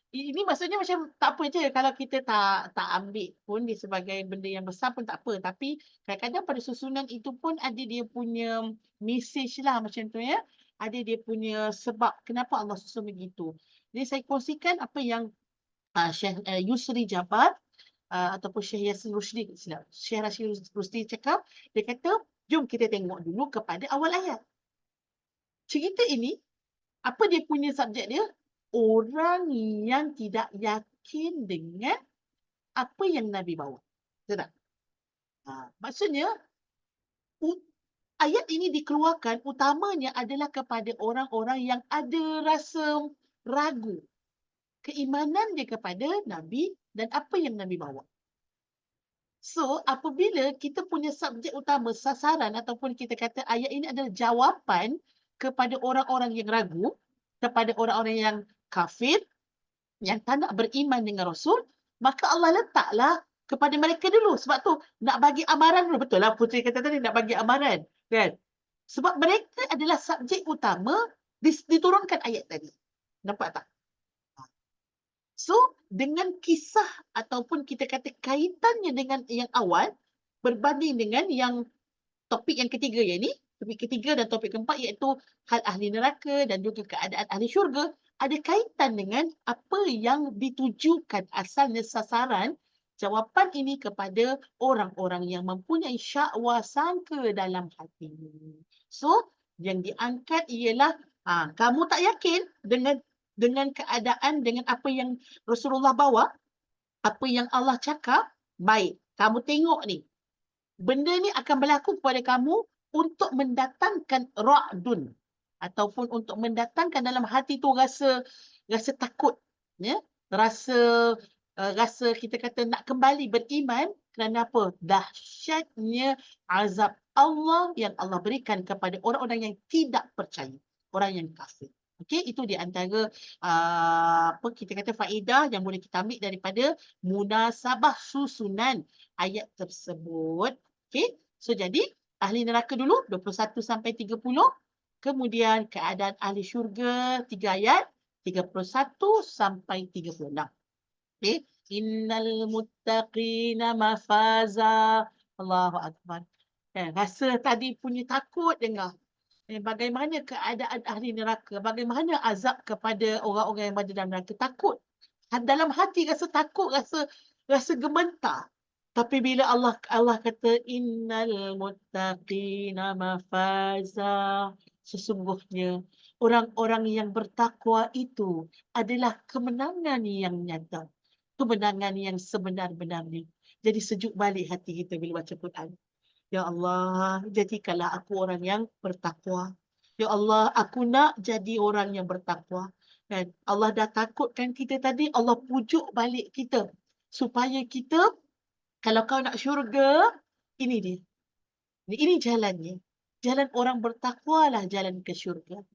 Ini maksudnya macam tak apa je kalau kita tak ambil pun dia sebagai benda yang besar pun tak apa. Tapi kadang-kadang pada susunan itu pun ada dia punya message lah macam tu ya. Ada dia punya sebab kenapa Allah susun begitu. Jadi saya kongsikan apa yang Syekh Yusri Jabat ataupun Syekh Yasin Rushdi, Syekh Yasin Rushdi cakap, dia kata, jom kita tengok dulu kepada awal ayat. Cerita ini, apa dia punya subjek dia? Orang yang tidak yakin dengan apa yang Nabi bawa. Betul tak? Maksudnya, ayat ini dikeluarkan utamanya adalah kepada orang-orang yang ada rasa ragu keimanan dia kepada Nabi dan apa yang Nabi bawa. So, apabila kita punya subjek utama, sasaran ataupun kita kata ayat ini adalah jawapan kepada orang-orang yang ragu, kepada orang-orang yang kafir, yang tak nak beriman dengan Rasul, maka Allah letaklah kepada mereka dulu. Sebab tu nak bagi amaran dulu. Betul lah Putri kata tadi nak bagi amaran. Kan? Sebab mereka adalah subjek utama diturunkan ayat tadi. Nampak tak? So, dengan kisah ataupun kita kata kaitannya dengan yang awal berbanding dengan yang topik yang ketiga yang ni, topik ketiga dan topik keempat iaitu hal ahli neraka dan juga keadaan ahli syurga, ada kaitan dengan apa yang ditujukan asalnya sasaran jawapan ini kepada orang-orang yang mempunyai syahwat sangka dalam hati. So, yang diangkat ialah kamu tak yakin dengan keadaan, dengan apa yang Rasulullah bawa, apa yang Allah cakap, baik, kamu tengok ni, benda ni akan berlaku kepada kamu untuk mendatangkan ra'dun ataupun untuk mendatangkan dalam hati tu rasa takut, ya, rasa kita kata nak kembali beriman kerana apa? Dahsyatnya azab Allah yang Allah berikan kepada orang-orang yang tidak percaya, orang yang kafir. Okey, itu di antara apa kita kata faedah yang boleh kita ambil daripada munasabah susunan ayat tersebut. Okey, so jadi ahli neraka dulu 21 sampai 30, kemudian keadaan ahli syurga 3 ayat 31 sampai 36. Okey, innal muttaqina mafaza. Allahu akbar. Rasa tadi punya takut dengar. Bagaimana keadaan ahli neraka, bagaimana azab kepada orang-orang yang berada dalam neraka, takut. Dalam hati rasa takut, rasa gementar. Tapi bila Allah kata innal muttaqina mafaza, sesungguhnya orang-orang yang bertakwa itu adalah kemenangan yang nyata, kemenangan yang sebenar-benarnya. Jadi sejuk balik hati kita bila baca Quran. Ya Allah, jadikanlah aku orang yang bertakwa. Ya Allah, aku nak jadi orang yang bertakwa. Dan Allah dah takutkan kita tadi, Allah pujuk balik kita. Supaya kita, kalau kau nak syurga, ini dia. Ini jalannya. Jalan orang bertakwa lah jalan ke syurga.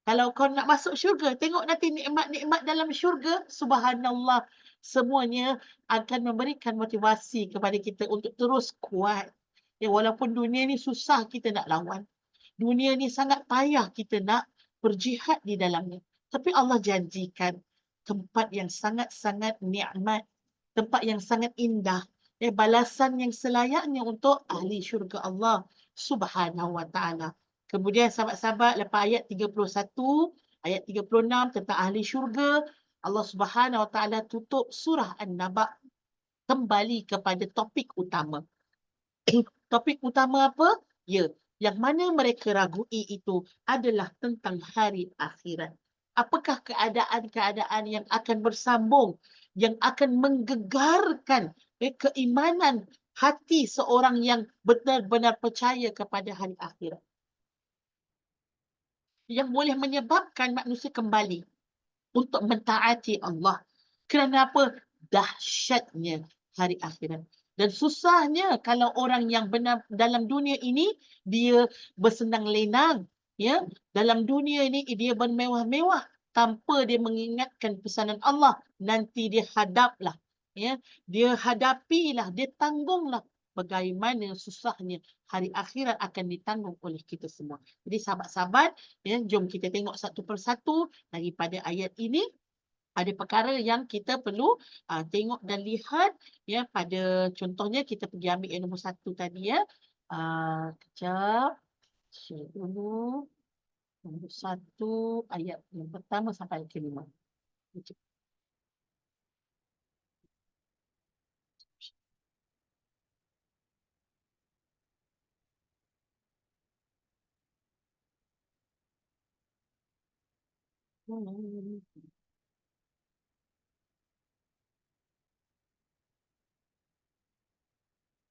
Kalau kau nak masuk syurga, tengok nanti nikmat-nikmat dalam syurga, subhanallah, semuanya akan memberikan motivasi kepada kita untuk terus kuat. Ya, walaupun dunia ni susah kita nak lawan. Dunia ni sangat payah kita nak berjihad di dalamnya. Tapi Allah janjikan tempat yang sangat-sangat nikmat, tempat yang sangat indah, balasan yang selayaknya untuk ahli syurga Allah Subhanahu wa taala. Kemudian sahabat-sahabat lepas ayat 31, ayat 36 tentang ahli syurga, Allah Subhanahu wa taala tutup surah An-Naba kembali kepada topik utama. Topik utama apa? Ya, yang mana mereka ragui itu adalah tentang hari akhirat. Apakah keadaan-keadaan yang akan bersambung, yang akan menggegarkan keimanan hati seorang yang benar-benar percaya kepada hari akhirat. Yang boleh menyebabkan manusia kembali untuk mentaati Allah. Kerana apa? Dahsyatnya hari akhirat. Dan susahnya kalau orang yang benar dalam dunia ini, dia bersenang lenang. Ya, dalam dunia ini dia bermewah-mewah tanpa dia mengingatkan pesanan Allah. Nanti dia hadaplah. Ya, dia hadapilah, dia tanggunglah. Bagaimana susahnya hari akhirat akan ditanggung oleh kita semua. Jadi sahabat-sahabat, ya, jom kita tengok satu persatu daripada ayat ini. Ada perkara yang kita perlu tengok dan lihat, ya, pada contohnya kita pergi ambil yang nombor 1 tadi, ya. Kejap. Share dulu. Nombor 1 ayat yang pertama sampai ayat ke-5. Kejap.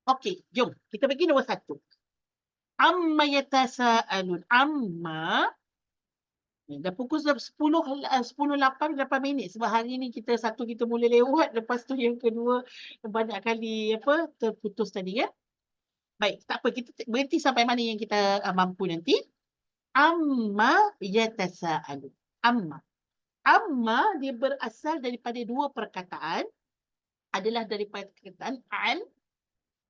Okey, jom kita pergi nombor 1. Amma yatasaalun. Amma Dah pukul 10:08 minit sebab hari ni kita mula lewat, lepas tu yang kedua banyak kali terputus tadi ya. Baik, tak apa, kita berhenti sampai mana yang kita mampu nanti. Amma yatasaalu. Amma. Amma dia berasal daripada dua perkataan. Adalah daripada perkataan an,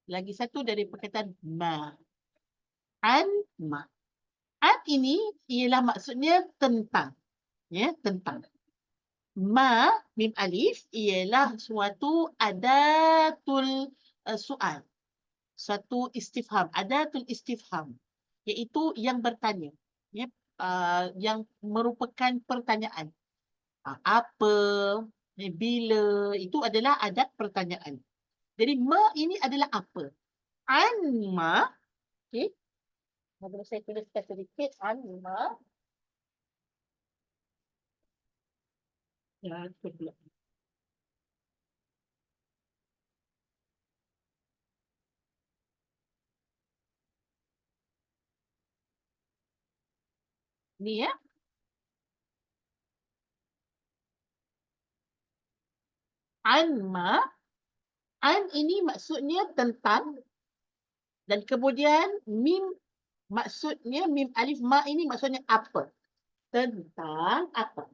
lagi satu dari perkataan ma. An, ma. An ini ialah maksudnya tentang. Ya, tentang. Ma, mim alif, ialah suatu adatul soal. Suatu istifham. Adatul istifham. Iaitu yang bertanya. Ya, yang merupakan pertanyaan. Apa, bila, itu adalah adat pertanyaan. Jadi, ma ini adalah apa? An ma, okay. Boleh saya tuliskan sedikit. An ma. Ya, itu pula. Ni ya. An ma. An ini maksudnya tentang. Dan kemudian mim maksudnya, mim alif ma ini maksudnya apa? Tentang apa?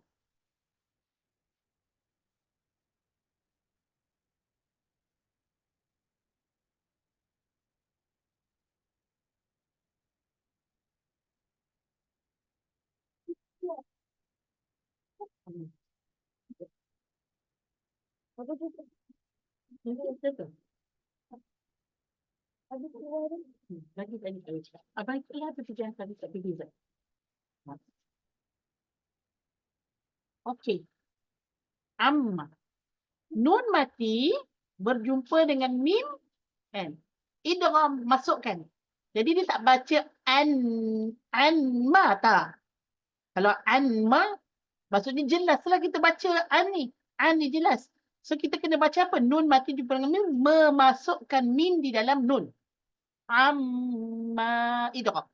Okey. Amma. Nun mati berjumpa dengan mim kan. Idgham, masukkan. Jadi dia tak baca ma tak. Kalau ma maksudnya jelaslah kita baca an ni. An ni jelas. So kita kena baca apa? Nun mati jumpa dengan mim, memasukkan mim di dalam nun. Amma idgham.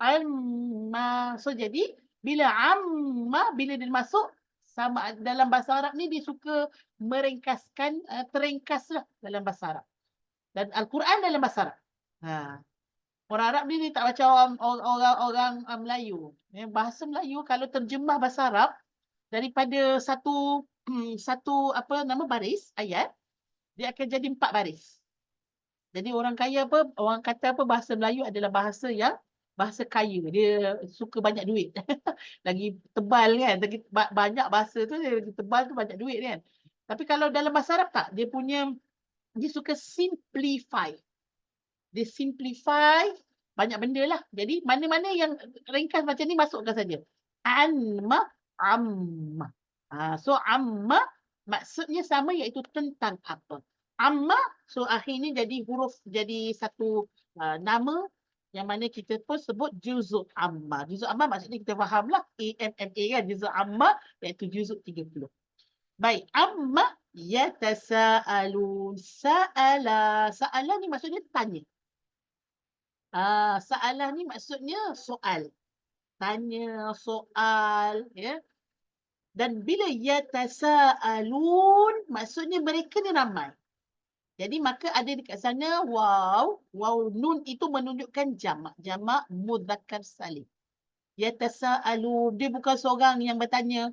Amma. So jadi bila amma, bila dia masuk, sama dalam bahasa Arab ni dia suka meringkaskan, teringkaslah dalam bahasa Arab. Dan Al-Quran dalam bahasa Arab. Orang Arab ni dia tak macam orang Melayu. Bahasa Melayu kalau terjemah bahasa Arab daripada satu baris ayat, dia akan jadi 4 baris. Jadi orang kata bahasa Melayu adalah bahasa yang bahasa kaya. Dia suka banyak duit. Lagi tebal kan. Banyak bahasa tu, dia tebal tu banyak duit kan. Tapi kalau dalam bahasa Arab tak. Dia suka simplify. Dia simplify banyak benda lah. Jadi mana-mana yang ringkas macam ni masukkan saja. Amma, amma. So amma maksudnya sama, iaitu tentang apa. Amma, so akhirnya jadi satu nama yang mana kita pun sebut juzuk amma. Juzuk amma maksudnya kita fahamlah AMMA kan. Juzuk amma iaitu juzuk 30. Baik, amma yatasaalun. Sa'ala ni maksudnya tanya. Sa'alah ni maksudnya soal. Tanya, soal, ya. Dan bila yatasaalun, maksudnya mereka ni ramai. Jadi maka ada dekat sana waw. Waw nun itu menunjukkan jamak. Jamak mudzakkar salim. Yatasaalun, dia bukan seorang yang bertanya,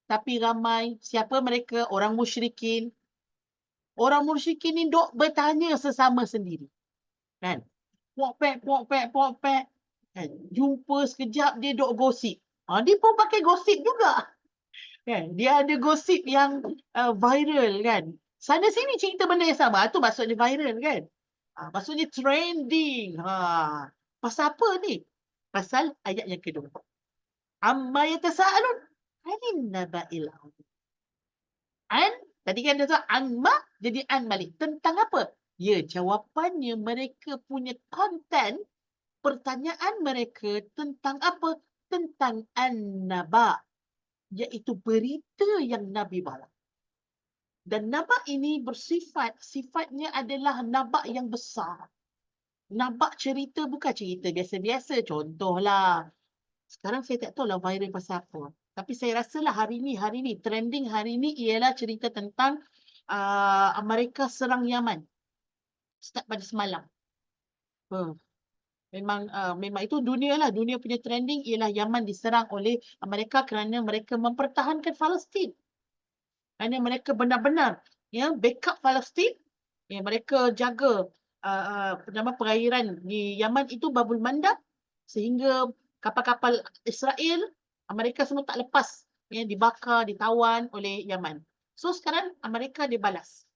tapi ramai. Siapa mereka? Orang musyrikin. Orang musyrikin ni duk bertanya sesama sendiri. Kan? Puak pek. Kan? Jumpa sekejap dia duk gosip. Dia pun pakai gosip juga. Kan? Dia ada gosip yang viral kan. Sana sini cerita benda yang sama. Itu maksudnya viral kan. Maksudnya trending. Pasal apa ni? Pasal ayat yang kedua. Amma yatasaalun anin naba'il azim. Tadi kan dia tahu amma jadi an balik. Tentang apa? Ya, jawapannya mereka punya konten pertanyaan mereka tentang apa? Tentang an-naba, iaitu berita yang Nabi bawa. Dan naba ini sifatnya adalah naba yang besar. Naba cerita bukan cerita biasa-biasa. Contohlah, Sekarang saya tak tahu lah viral pasal apa. Tapi saya rasalah hari ni, trending hari ni ialah cerita tentang Amerika serang Yaman. Start pada semalam. Memang itu dunia lah. Dunia punya trending ialah Yaman diserang oleh Amerika kerana mereka mempertahankan Palestin. Kerana mereka benar-benar backup Palestin. Mereka jaga perairan di Yaman itu Babul Mandab sehingga kapal-kapal Israel, Amerika semua tak lepas dibakar, ditawan oleh Yaman. So sekarang Amerika dia balas.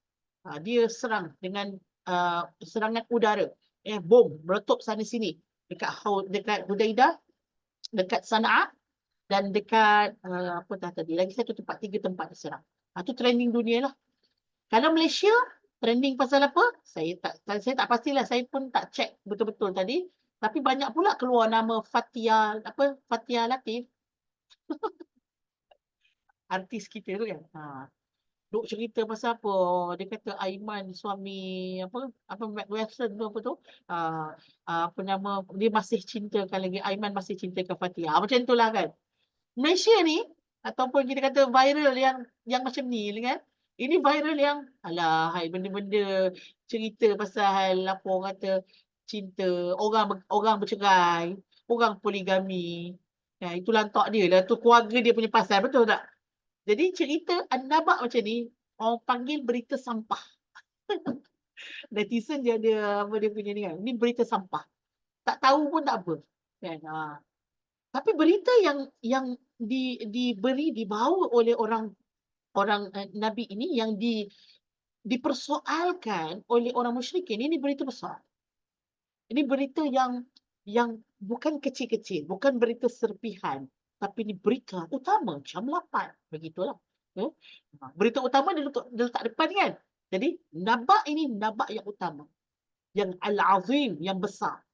Dia serang dengan serangan udara. Bom meletup sana sini dekat Hudaidah, dekat Sana'a dan dekat apa tadi lagi satu tempat, 3 tempat diserang. Itu trending dunia lah. Kalau Malaysia trending pasal apa? Saya tak pastilah, saya pun tak check betul-betul tadi. Tapi banyak pula keluar nama Fathia Latif. Artis kita tu kan. Duk cerita pasal apa? Dia kata Aiman suami Mac Weston tu apa tu? Apa nama, dia masih cintakan lagi, Aiman masih cintakan Fathia. Macam itulah kan. Malaysia ni ataupun kita kata viral yang macam ni kan. Ini viral yang hai benda-benda cerita pasal apa orang kata cinta, orang bercerai, orang poligami. Itu lantak dia lah, tu keluarga dia punya pasal, betul tak? Jadi cerita An-Naba macam ni, orang panggil berita sampah. Netizen dia ada apa dia punya ni kan. Ni berita sampah. Tak tahu pun tak apa. Kan? Tapi berita yang dibawa oleh orang Nabi ini yang dipersoalkan oleh orang musyrikin, ini berita besar. Ini berita yang bukan kecil-kecil, bukan berita serpihan. Tapi ini berita utama, jam 8. Begitulah. Berita utama dia letak depan kan. Jadi, naba ini naba yang utama. Yang al-azim, yang besar.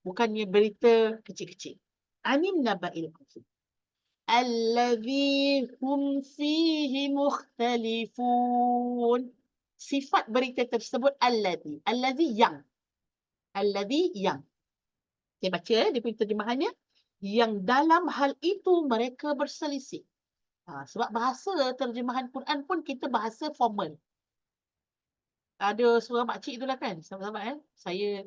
Bukannya berita kecil-kecil. Anin naba'il azim. Alladhi hum fihi mukhtalifun. Sifat berita tersebut alladhi. Alladhi yang. Alladhi yang. Saya baca dia punya terjemahannya. Yang dalam hal itu mereka berselisih. Sebab bahasa terjemahan Quran pun kita bahasa formal. Ada seorang makcik itulah kan, sahabat-sahabat saya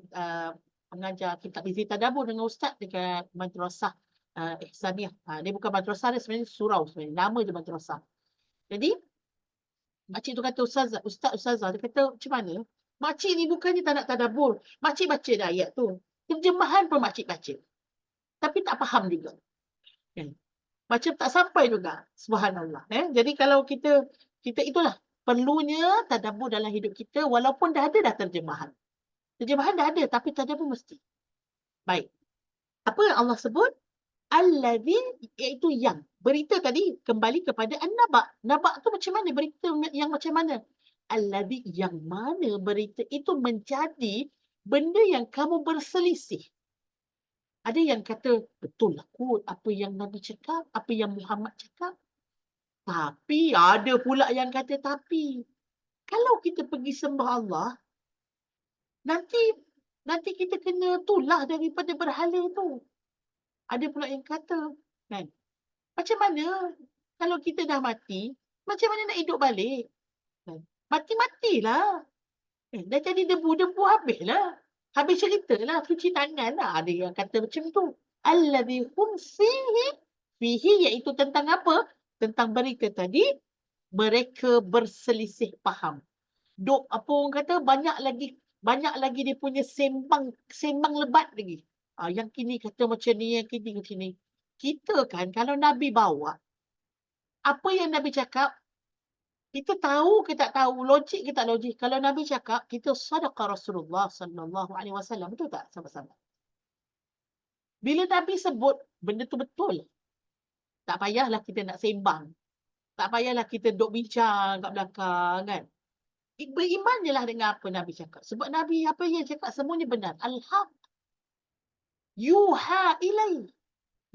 mengajar kitab Izzi Tadabbur dengan ustaz dekat madrasah Ihsaniyah. Dia bukan madrasah, dia sebenarnya surau sebenarnya. Nama dia madrasah. Jadi makcik tu kata, Ustazah, dia kata macam mana? Makcik ni bukannya tak nak tadabbur. Makcik baca dah ayat tu. Terjemahan pun makcik baca. Tapi tak faham juga. Macam tak sampai juga. Subhanallah. Jadi kalau kita itulah perlunya tadabbur dalam hidup kita walaupun dah ada terjemahan. Terjemahan dah ada tapi tadabbur mesti. Baik. Apa yang Allah sebut? Alladhi, iaitu yang. Berita tadi kembali kepada an-naba. Naba tu macam mana? Berita yang macam mana? Alladhi, yang mana berita itu menjadi benda yang kamu berselisih. Ada yang kata, betul lah kot apa yang Nabi cakap, apa yang Muhammad cakap. Tapi ada pula yang kata tapi. Kalau kita pergi sembah Allah, nanti kita kena tulah daripada berhala tu. Ada pula yang kata, kan? Macam mana kalau kita dah mati, macam mana nak hidup balik? Kan? Mati-matilah. Dah jadi debu-debu habislah. Habis ceritalah, cuci tangan lah. Ada yang kata macam tu. Alladhi hum fihi iaitu tentang apa? Tentang berita tadi, mereka berselisih faham. Apa orang kata, banyak lagi dia punya sembang lebat lagi. Yang kini kata macam ni, yang kini macam ni. Kita kan kalau Nabi bawa, apa yang Nabi cakap, kita tahu ke tak tahu, logik ke tak logik. Kalau Nabi cakap, kita sadaqah Rasulullah sallallahu alaihi wasallam. Betul tak sama-sama? Bila Nabi sebut, benda tu betul. Tak payahlah kita nak sembang. Tak payahlah kita duk bincang kat belakang kan. Beriman je lah dengan apa Nabi cakap. Sebab Nabi apa yang cakap semuanya benar. Al-haq. Yuha ilai.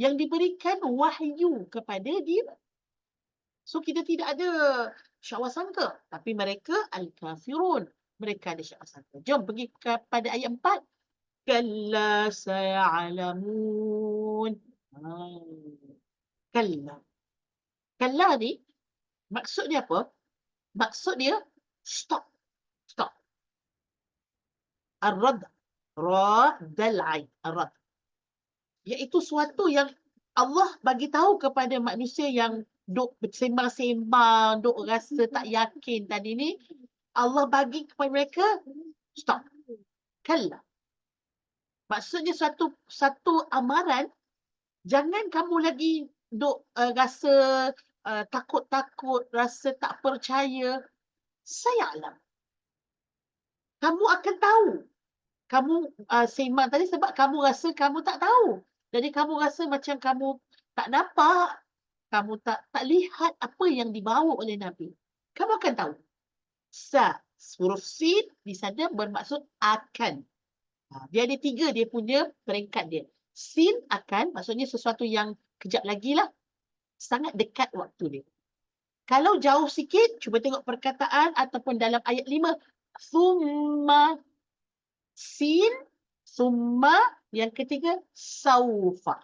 Yang diberikan wahyu kepada dia. So kita tidak ada syakwa sangka. Tapi mereka al-kafirun. Mereka ada syakwa sangka. Jom pergi kepada ayat 4. Kalla saya'lamun. Kalla. Kalla ni maksud dia apa? Maksud dia stop. Stop. Ar-rad. Ra dal ain. Ar-rad. Iaitu suatu yang Allah bagi tahu kepada manusia yang duk sembang-sembang, duk rasa tak yakin tadi ni, Allah bagi kepada mereka stop. Kalla. Maksudnya satu amaran, jangan kamu lagi duk rasa takut-takut, rasa tak percaya. Saya alam. Kamu akan tahu. Kamu sembang tadi sebab kamu rasa kamu tak tahu. Jadi kamu rasa macam kamu tak nampak. Kamu tak lihat apa yang dibawa oleh Nabi. Kamu akan tahu. Huruf sin di sana bermaksud akan. Dia ada 3 dia punya peringkat dia. Sin akan maksudnya sesuatu yang kejap lagi lah. Sangat dekat waktu dia. Kalau jauh sikit, cuba tengok perkataan ataupun dalam ayat 5. Summa. Sin. Summa. Yang ketiga, saufa.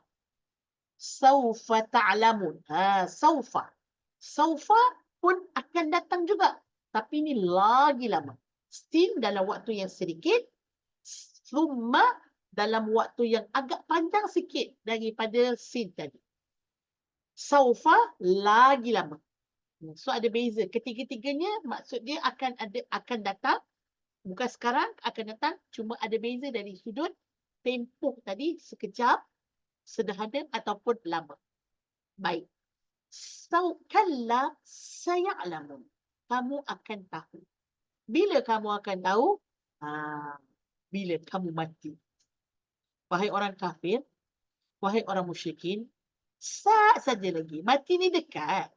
Saufa ta'lamun. Saufa. Saufa pun akan datang juga. Tapi ini lagi lama. Sin dalam waktu yang sedikit. Summa dalam waktu yang agak panjang sikit daripada sin tadi. Saufa lagi lama. So ada beza. Ketiga-tiganya maksud dia akan datang. Bukan sekarang akan datang. Cuma ada beza dari sudut tempoh tadi sekejap, sederhana ataupun lama. Baik. Kalla saya'lamun. Kamu akan tahu. Bila kamu akan tahu? Bila kamu mati. Wahai orang kafir, wahai orang musyrikin, saja lagi. Mati ni dekat.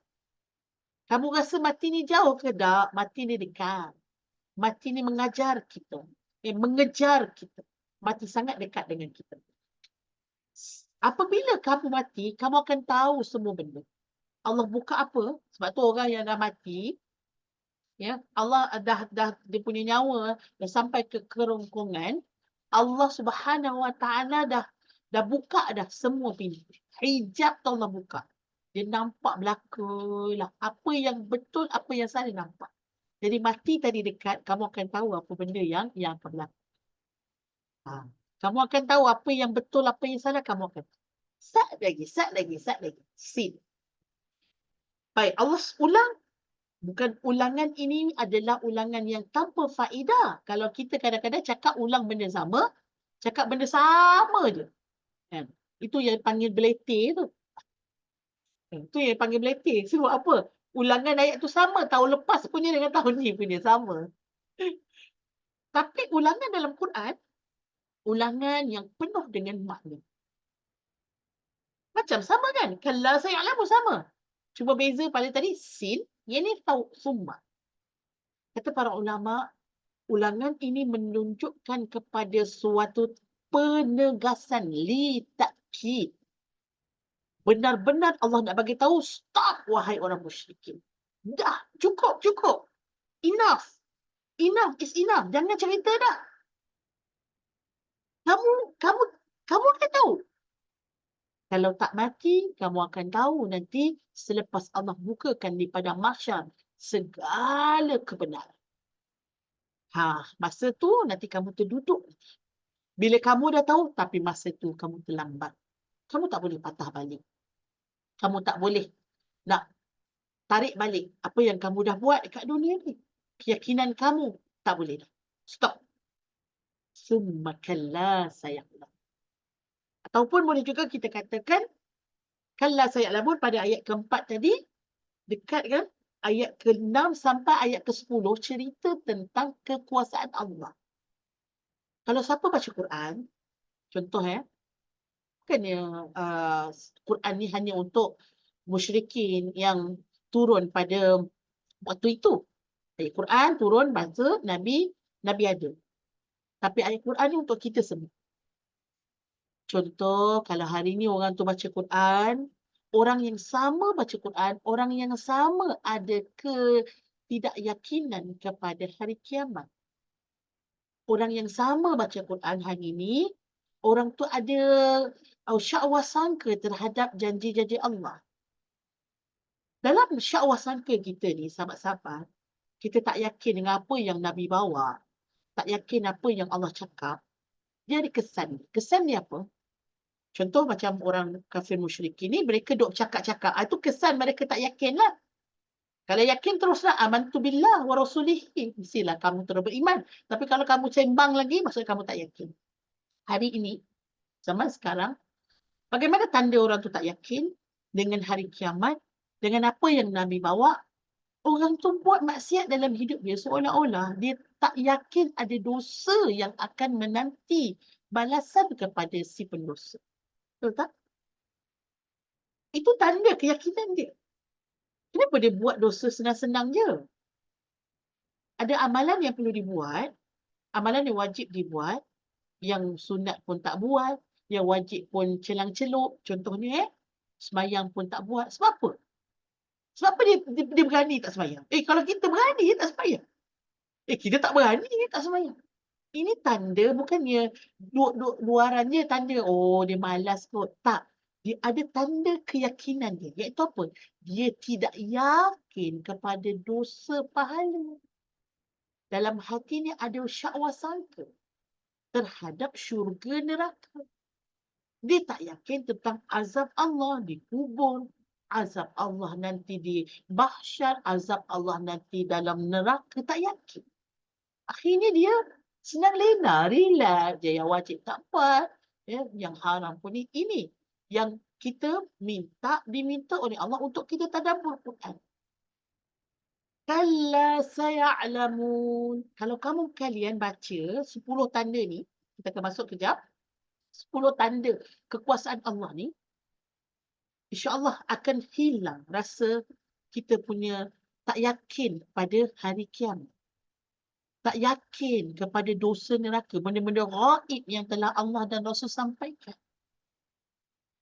Kamu rasa mati ni jauh ke tak? Mati ni dekat. Mati ni mengajar kita. Mengejar kita. Mati sangat dekat dengan kita. Apabila kamu mati, kamu akan tahu semua benda. Allah buka apa? Sebab tu orang yang dah mati, ya, Allah dah dia punya nyawa dah sampai ke kerongkongan, Allah Subhanahu Wa Taala dah buka dah semua pintu. Hijab tu Allah buka. Dia nampak belakalah. Apa yang betul, apa yang salah nampak. Jadi mati tadi dekat, kamu akan tahu apa benda yang akan berlaku. Kamu akan tahu apa yang betul, apa yang salah, kamu akan tahu. Sat lagi. Sin. Baik, Allah ulang. Bukan ulangan ini adalah ulangan yang tanpa faedah. Kalau kita kadang-kadang cakap ulang benda sama, cakap benda sama je. Kan? Itu yang panggil beletir tu. Itu yang panggil beletir. Sebab apa? Ulangan ayat tu sama. Tahun lepas punya dengan tahun ni punya sama. Tapi ulangan dalam Quran, ulangan yang penuh dengan makna. Macam sama kan? Kalla saya'lamu sama. Cuma beza pada tadi sin, yang ni tahu summa. Kata para ulama, ulangan ini menunjukkan kepada suatu penegasan li takkid. Benar-benar Allah nak bagi tahu, stop wahai orang musyrikin. Dah, cukup. Enough is enough. Jangan cerita dah. Kamu akan tahu. Kalau tak mati, kamu akan tahu nanti selepas Allah bukakan di padang mahsyar segala kebenaran. Masa tu nanti kamu terduduk. Bila kamu dah tahu, tapi masa tu kamu terlambat. Kamu tak boleh patah balik. Kamu tak boleh nak tarik balik apa yang kamu dah buat dekat dunia ni. Keyakinan kamu tak boleh dah. Stop. Summa kalla saya'lam. Ataupun boleh juga kita katakan kalla saya'lamun pada ayat keempat tadi, dekat kan? Ayat ke-6 sampai ayat ke-10 cerita tentang kekuasaan Allah. Kalau siapa baca Quran, contoh bukannya Quran ni hanya untuk musyrikin yang turun pada waktu itu. Ayat Quran turun masa Nabi ada. Tapi ayat Quran ni untuk kita semua. Contoh, kalau hari ni orang tu baca Quran, orang yang sama baca Quran, orang yang sama ada ketidakyakinan kepada hari kiamat. orang yang sama baca Quran hari ini, orang tu ada syakwa sangka terhadap janji-janji Allah. Dalam syakwa sangka kita ni, sahabat-sahabat, kita tak yakin dengan apa yang Nabi bawa, tak yakin apa yang Allah cakap, dia ada kesan. Kesan ni apa? Contoh macam orang kafir musyrikin ni, mereka duk cakap-cakap. Itu kesan mereka tak yakin lah. Kalau yakin teruslah amantu billah wa rasulihi. Mestilah kamu terus beriman. Tapi kalau kamu sembang lagi, maksudnya kamu tak yakin. Hari ini, zaman sekarang, bagaimana tanda orang tu tak yakin dengan hari kiamat, dengan apa yang Nabi bawa, orang tu buat maksiat dalam hidup dia seolah-olah dia tak yakin ada dosa yang akan menanti balasan kepada si pendosa. Betul tak? Itu tanda keyakinan dia. Kenapa dia buat dosa senang-senang je? Ada amalan yang perlu dibuat, amalan yang wajib dibuat, yang sunat pun tak buat, yang wajib pun celang-celup. Contohnya, sembahyang pun tak buat. Sebab apa? Sebab apa dia berani tak sembahyang? Kalau kita berani, dia tak sembahyang. Kita tak berani, dia tak sembahyang. Ini tanda, bukannya luarannya tanda, oh dia malas kot. Tak. Dia ada tanda keyakinan dia. Iaitu apa? Dia tidak yakin kepada dosa pahala. Dalam hatinya ada syakwa sangka terhadap syurga neraka. Dia tak yakin tentang azab Allah di kubur, azab Allah nanti di mahsyar, azab Allah nanti dalam neraka. Tak yakin. Akhirnya dia senang lena, relax je, yang wajib tak buat, yang haram pun ini. Yang kita diminta oleh Allah untuk kita tadabbur Quran. Kalla saya'lamun. Kalau kalian baca 10 tanda ni, kita akan masuk kejap, 10 tanda kekuasaan Allah ni, insya-Allah akan hilang rasa kita punya tak yakin pada hari kiamat. Tak yakin kepada dosa neraka, benda-benda gaib yang telah Allah dan Rasul sampaikan.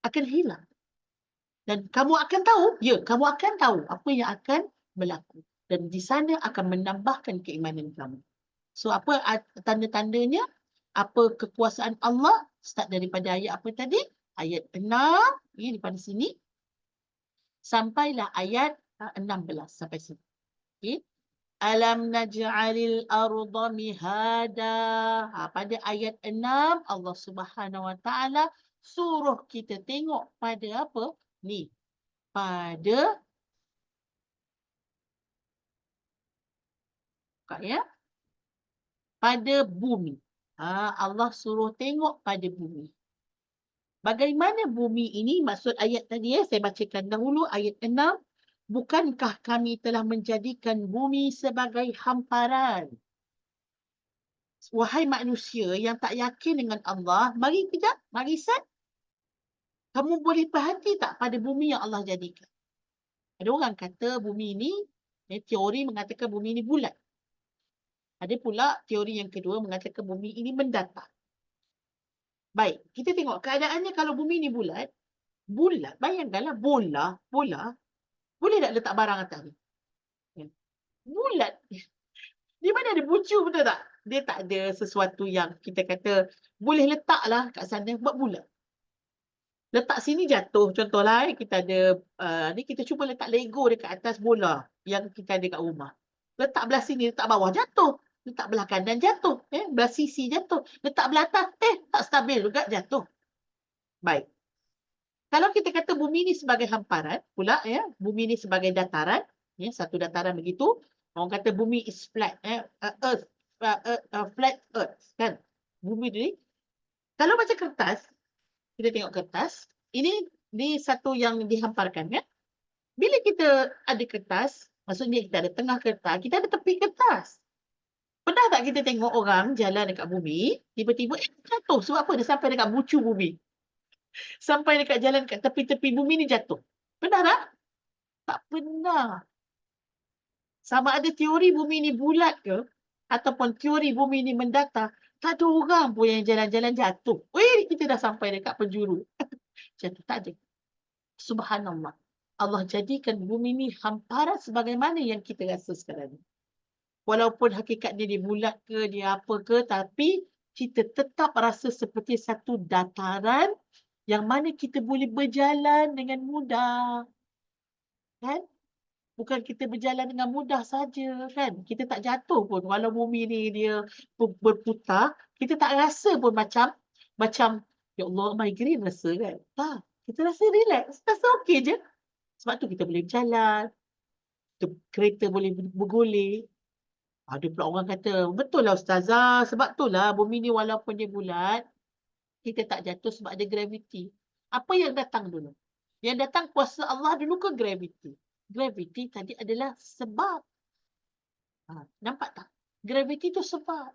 Akan hilang. Dan kamu akan tahu, kamu akan tahu apa yang akan berlaku. Dan di sana akan menambahkan keimanan kamu. So, apa tanda-tandanya? Apa kekuasaan Allah? Start daripada ayat apa tadi? Ayat 6, daripada sini. Sampailah ayat 16, sampai sini. Okay. Alam naj'alil arda mihada. Pada ayat 6, Allah Subhanahu Wa Taala suruh kita tengok pada apa? Ni. Pada pada bumi. Allah suruh tengok pada bumi. Bagaimana bumi ini? Maksud ayat tadi, saya bacakan dahulu ayat 6. Bukankah kami telah menjadikan bumi sebagai hamparan? Wahai manusia yang tak yakin dengan Allah, mari kejap, mari set. Kamu boleh perhati tak pada bumi yang Allah jadikan? Ada orang kata bumi ini, teori mengatakan bumi ini bulat. Ada pula teori yang kedua mengatakan bumi ini mendatar. Baik, kita tengok keadaannya kalau bumi ini bulat, bayangkanlah bola, boleh tak letak barang atas ni? Bulat. Di mana ada bucu, betul tak? Dia tak ada sesuatu yang kita kata boleh letaklah kat sana buat bulat. Letak sini jatuh. Contohlah kita ada ni kita cuba letak Lego dekat atas bola yang kita ada kat rumah. Letak belah sini, letak bawah jatuh. Letak belah kanan jatuh. Belah sisi jatuh. Letak belah atas, tak stabil juga jatuh. Baik. Kalau kita kata bumi ni sebagai hamparan pula, bumi ni sebagai dataran, satu dataran begitu. Orang kata bumi is flat, earth, flat earth, kan? Bumi ni. Kalau baca kertas, kita tengok kertas, ini satu yang dihamparkan, kan? Bila kita ada kertas, maksudnya kita ada tengah kertas, kita ada tepi kertas. Pernah tak kita tengok orang jalan dekat bumi, tiba-tiba jatuh? Sebab apa? Dia sampai dekat bucu bumi. Sampai dekat jalan kat tepi-tepi bumi ni jatuh. Pernah tak? Tak pernah. Sama ada teori bumi ni bulat ke, ataupun teori bumi ni mendatar, tak ada orang pun yang jalan-jalan jatuh. Kita dah sampai dekat penjuru. Jatuh, tak ada. Subhanallah. Allah jadikan bumi ni hamparan sebagaimana yang kita rasa sekarang ni. Walaupun hakikatnya dia bulat ke, dia apa ke, tapi kita tetap rasa seperti satu dataran yang mana kita boleh berjalan dengan mudah. Kan? Bukan kita berjalan dengan mudah saja kan. Kita tak jatuh pun. Walau bumi ni dia berputar, kita tak rasa pun macam ya Allah migraine rasa kan. Tak. Kita rasa relax. Rasa okey je. Sebab tu kita boleh berjalan. Kereta boleh bergolek. Ada pula orang kata, betul lah Ustazah. Sebab tu lah bumi ni walaupun dia bulat, kita tak jatuh sebab ada graviti. Apa yang datang dulu? Yang datang kuasa Allah dulu ke graviti? Graviti tadi adalah sebab. Nampak tak? Graviti tu sebab.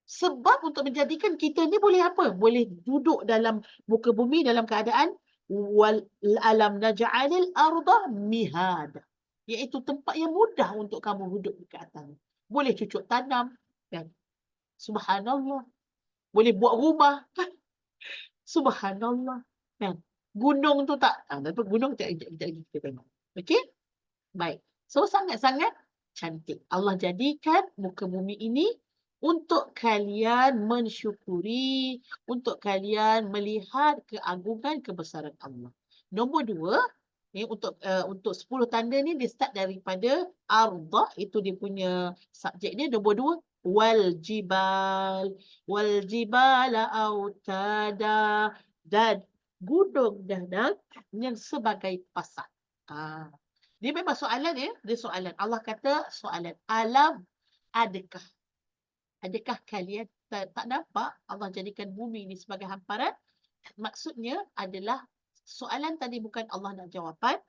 Sebab untuk menjadikan kita ni boleh apa? Boleh duduk dalam muka bumi dalam keadaan wal alam naj'alil arda mihad. Iaitu tempat yang mudah untuk kamu duduk di atas. Boleh cucuk tanam. Kan? Subhanallah. Boleh buat rumah. Kan? Subhanallah. Kan? Gunung tu tak. Tapi gunung sekejap lagi kita tengok. Okey? Baik. So sangat-sangat cantik. Allah jadikan muka bumi ini untuk kalian mensyukuri, untuk kalian melihat keagungan kebesaran Allah. Nombor 2, untuk 10 tanda ni dia start daripada ardah, itu dia punya subjek dia. Nombor 2, wal jibala autada, dan gunung dan yang sebagai pasak. Dia memang soalan ya, dia soalan. Allah kata soalan, alam adakah kalian tak nampak Allah jadikan bumi ini sebagai hamparan? Maksudnya adalah soalan tadi bukan Allah nak jawapan.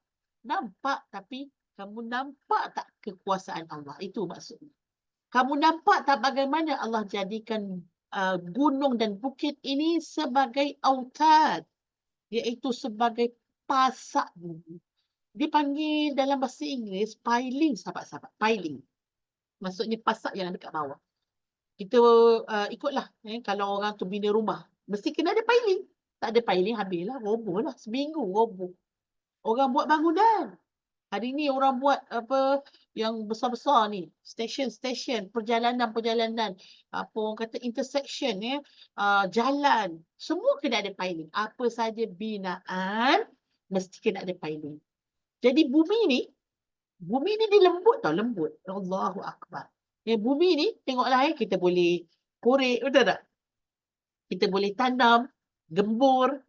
Nampak, tapi kamu nampak tak kekuasaan Allah? Itu maksudnya. Kamu nampak tak bagaimana Allah jadikan gunung dan bukit ini sebagai autad, iaitu sebagai pasak bumi. Dipanggil dalam bahasa Inggeris piling, sahabat-sahabat. Piling. Maksudnya pasak yang ada kat bawah. Kita ikutlah. Kalau orang tu bina rumah, mesti kena ada piling. Tak ada piling, habislah. Roboh lah. Seminggu roboh. Orang buat bangunan. Hari ni orang buat apa yang besar-besar ni. Stesen, perjalanan. Apa orang kata intersection ya. Jalan. Semua kena ada piling. Apa saja binaan, mesti kena ada piling. Jadi bumi ni dia lembut tau, lembut. Allahu Akbar. Bumi ni, tengoklah kita boleh korek, betul tak? Kita boleh tanam, gembur.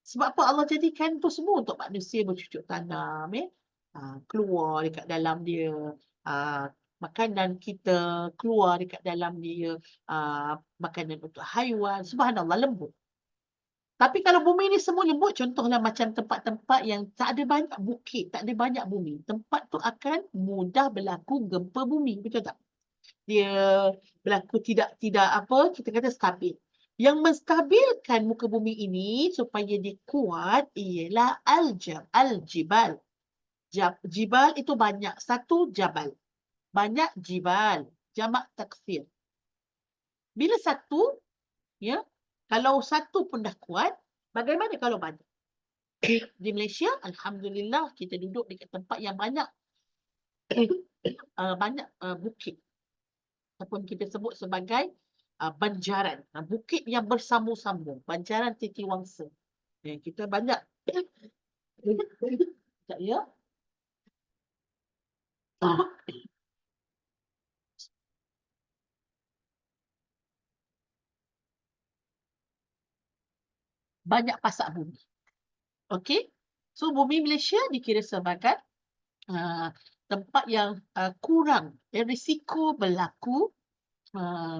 Sebab apa Allah jadikan tu semua untuk manusia bercucuk tanam. Keluar dekat dalam dia. Makanan kita keluar dekat dalam dia. Makanan untuk haiwan. Subhanallah, lembut. Tapi kalau bumi ni semua lembut, contohlah macam tempat-tempat yang tak ada banyak bukit, tak ada banyak bumi. Tempat tu akan mudah berlaku gempa bumi, betul tak? Dia berlaku tidak apa, kita kata stabil. Yang menstabilkan muka bumi ini supaya dia kuat ialah al-jibal. Jibal itu banyak, satu jabal. Banyak jibal, jamak taksir. Bila satu, ya, kalau satu pun dah kuat, bagaimana kalau banyak? Di Malaysia, alhamdulillah kita duduk di tempat yang banyak bukit. Ataupun kita sebut sebagai banjaran. Bukit yang bersambung-sambung. Banjaran Titiwangsa. Kita banyak. Sekejap ya. Banyak pasak bumi. Okey. So bumi Malaysia dikira sebagai tempat yang kurang risiko berlaku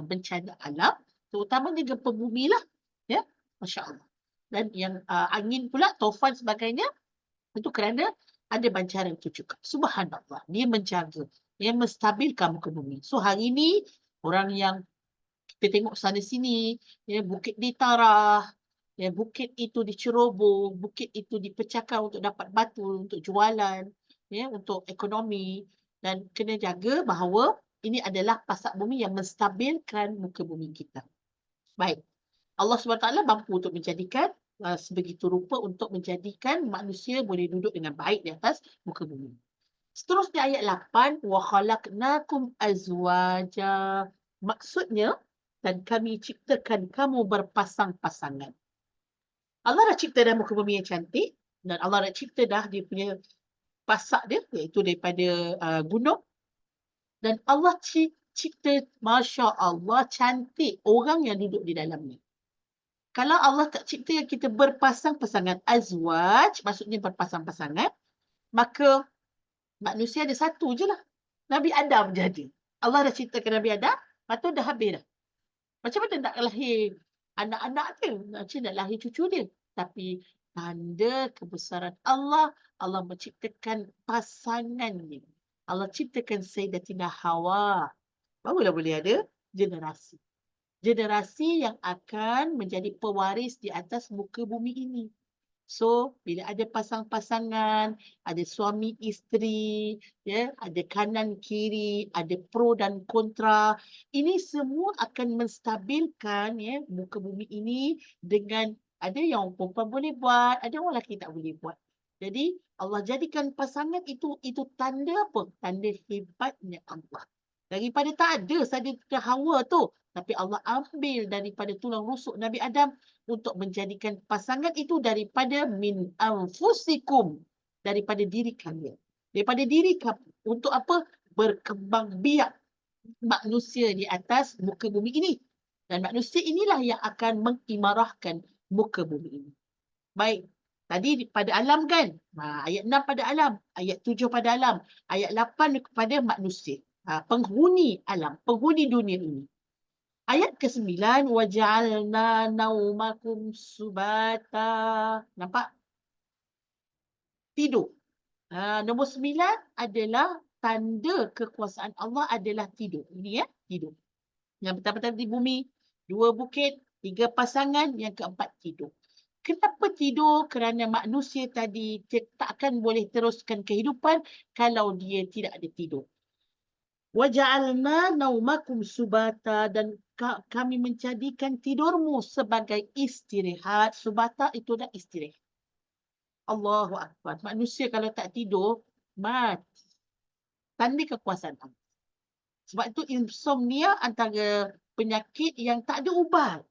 bencana alam, terutamanya gempa bumi lah. Ya, Masya Allah. Dan yang angin pula, taufan sebagainya, itu kerana ada bancaran tu juga. Subhanallah. Dia menjaga, dia menstabilkan muka bumi. So hari ni, orang yang kita tengok sana sini, ya, bukit ditarah, ya, bukit itu diceroboh, bukit itu dipecahkan untuk dapat batu, untuk jualan, ya, untuk ekonomi. Dan kena jaga bahawa ini adalah pasak bumi yang menstabilkan muka bumi kita. Baik. Allah SWT mampu untuk menjadikan sebegitu rupa untuk menjadikan manusia boleh duduk dengan baik di atas muka bumi. Seterusnya ayat 8, wa khalaqnakum azwaja. Maksudnya, dan kami ciptakan kamu berpasang-pasangan. Allah dah cipta dah muka bumi yang cantik, dan Allah dah cipta dah dia punya pasak dia, iaitu daripada gunung. Dan Allah cipta, Masya Allah, cantik orang yang duduk di dalamnya. Kalau Allah tak cipta yang kita berpasang-pasangan, azwaj, maksudnya berpasang-pasangan, maka manusia ada satu je lah. Nabi Adam jadi. Allah dah ciptakan Nabi Adam, lepas tu dah habis dah. Macam mana nak lahir anak-anak dia? Macam nak lahir cucu dia? Tapi tanda kebesaran Allah, Allah menciptakan pasangannya. Allah ciptakan Sayyidatina Hawa. Barulah boleh ada generasi. Generasi yang akan menjadi pewaris di atas muka bumi ini. So, bila ada pasang-pasangan, ada suami isteri, ya, ada kanan kiri, ada pro dan kontra, ini semua akan menstabilkan ya muka bumi ini dengan ada yang perempuan boleh buat, ada orang lelaki tak boleh buat. Jadi Allah jadikan pasangan itu tanda apa? Tanda hebatnya Allah. Daripada tak ada saja Hawa tu, tapi Allah ambil daripada tulang rusuk Nabi Adam untuk menjadikan pasangan itu daripada min anfusikum, daripada diri kalian. Daripada diri kamu. Untuk apa? Berkembang biak manusia di atas muka bumi ini. Dan manusia inilah yang akan mengimarahkan muka bumi ini. Baik. Tadi pada alam kan? Ayat 6 pada alam. Ayat 7 pada alam. Ayat 8 kepada manusia. Penghuni alam. Penghuni dunia ini. Ayat ke-9, waja'alna naumakum subata. Nampak? Tidur. Nombor 9 adalah tanda kekuasaan Allah adalah tidur. Ini ya, tidur. Yang pertama di bumi, 2 bukit, 3 pasangan, yang keempat tidur. Kenapa tidur? Kerana manusia tadi takkan boleh teruskan kehidupan kalau dia tidak ada tidur. Waja'alna naumakum subata, dan kami menjadikan tidurmu sebagai istirahat. Subata itu dah istirahat. Allahu Akbar. Manusia kalau tak tidur, mati. Tanda kekuasaan Allah. Sebab itu insomnia antara penyakit yang tak ada ubat.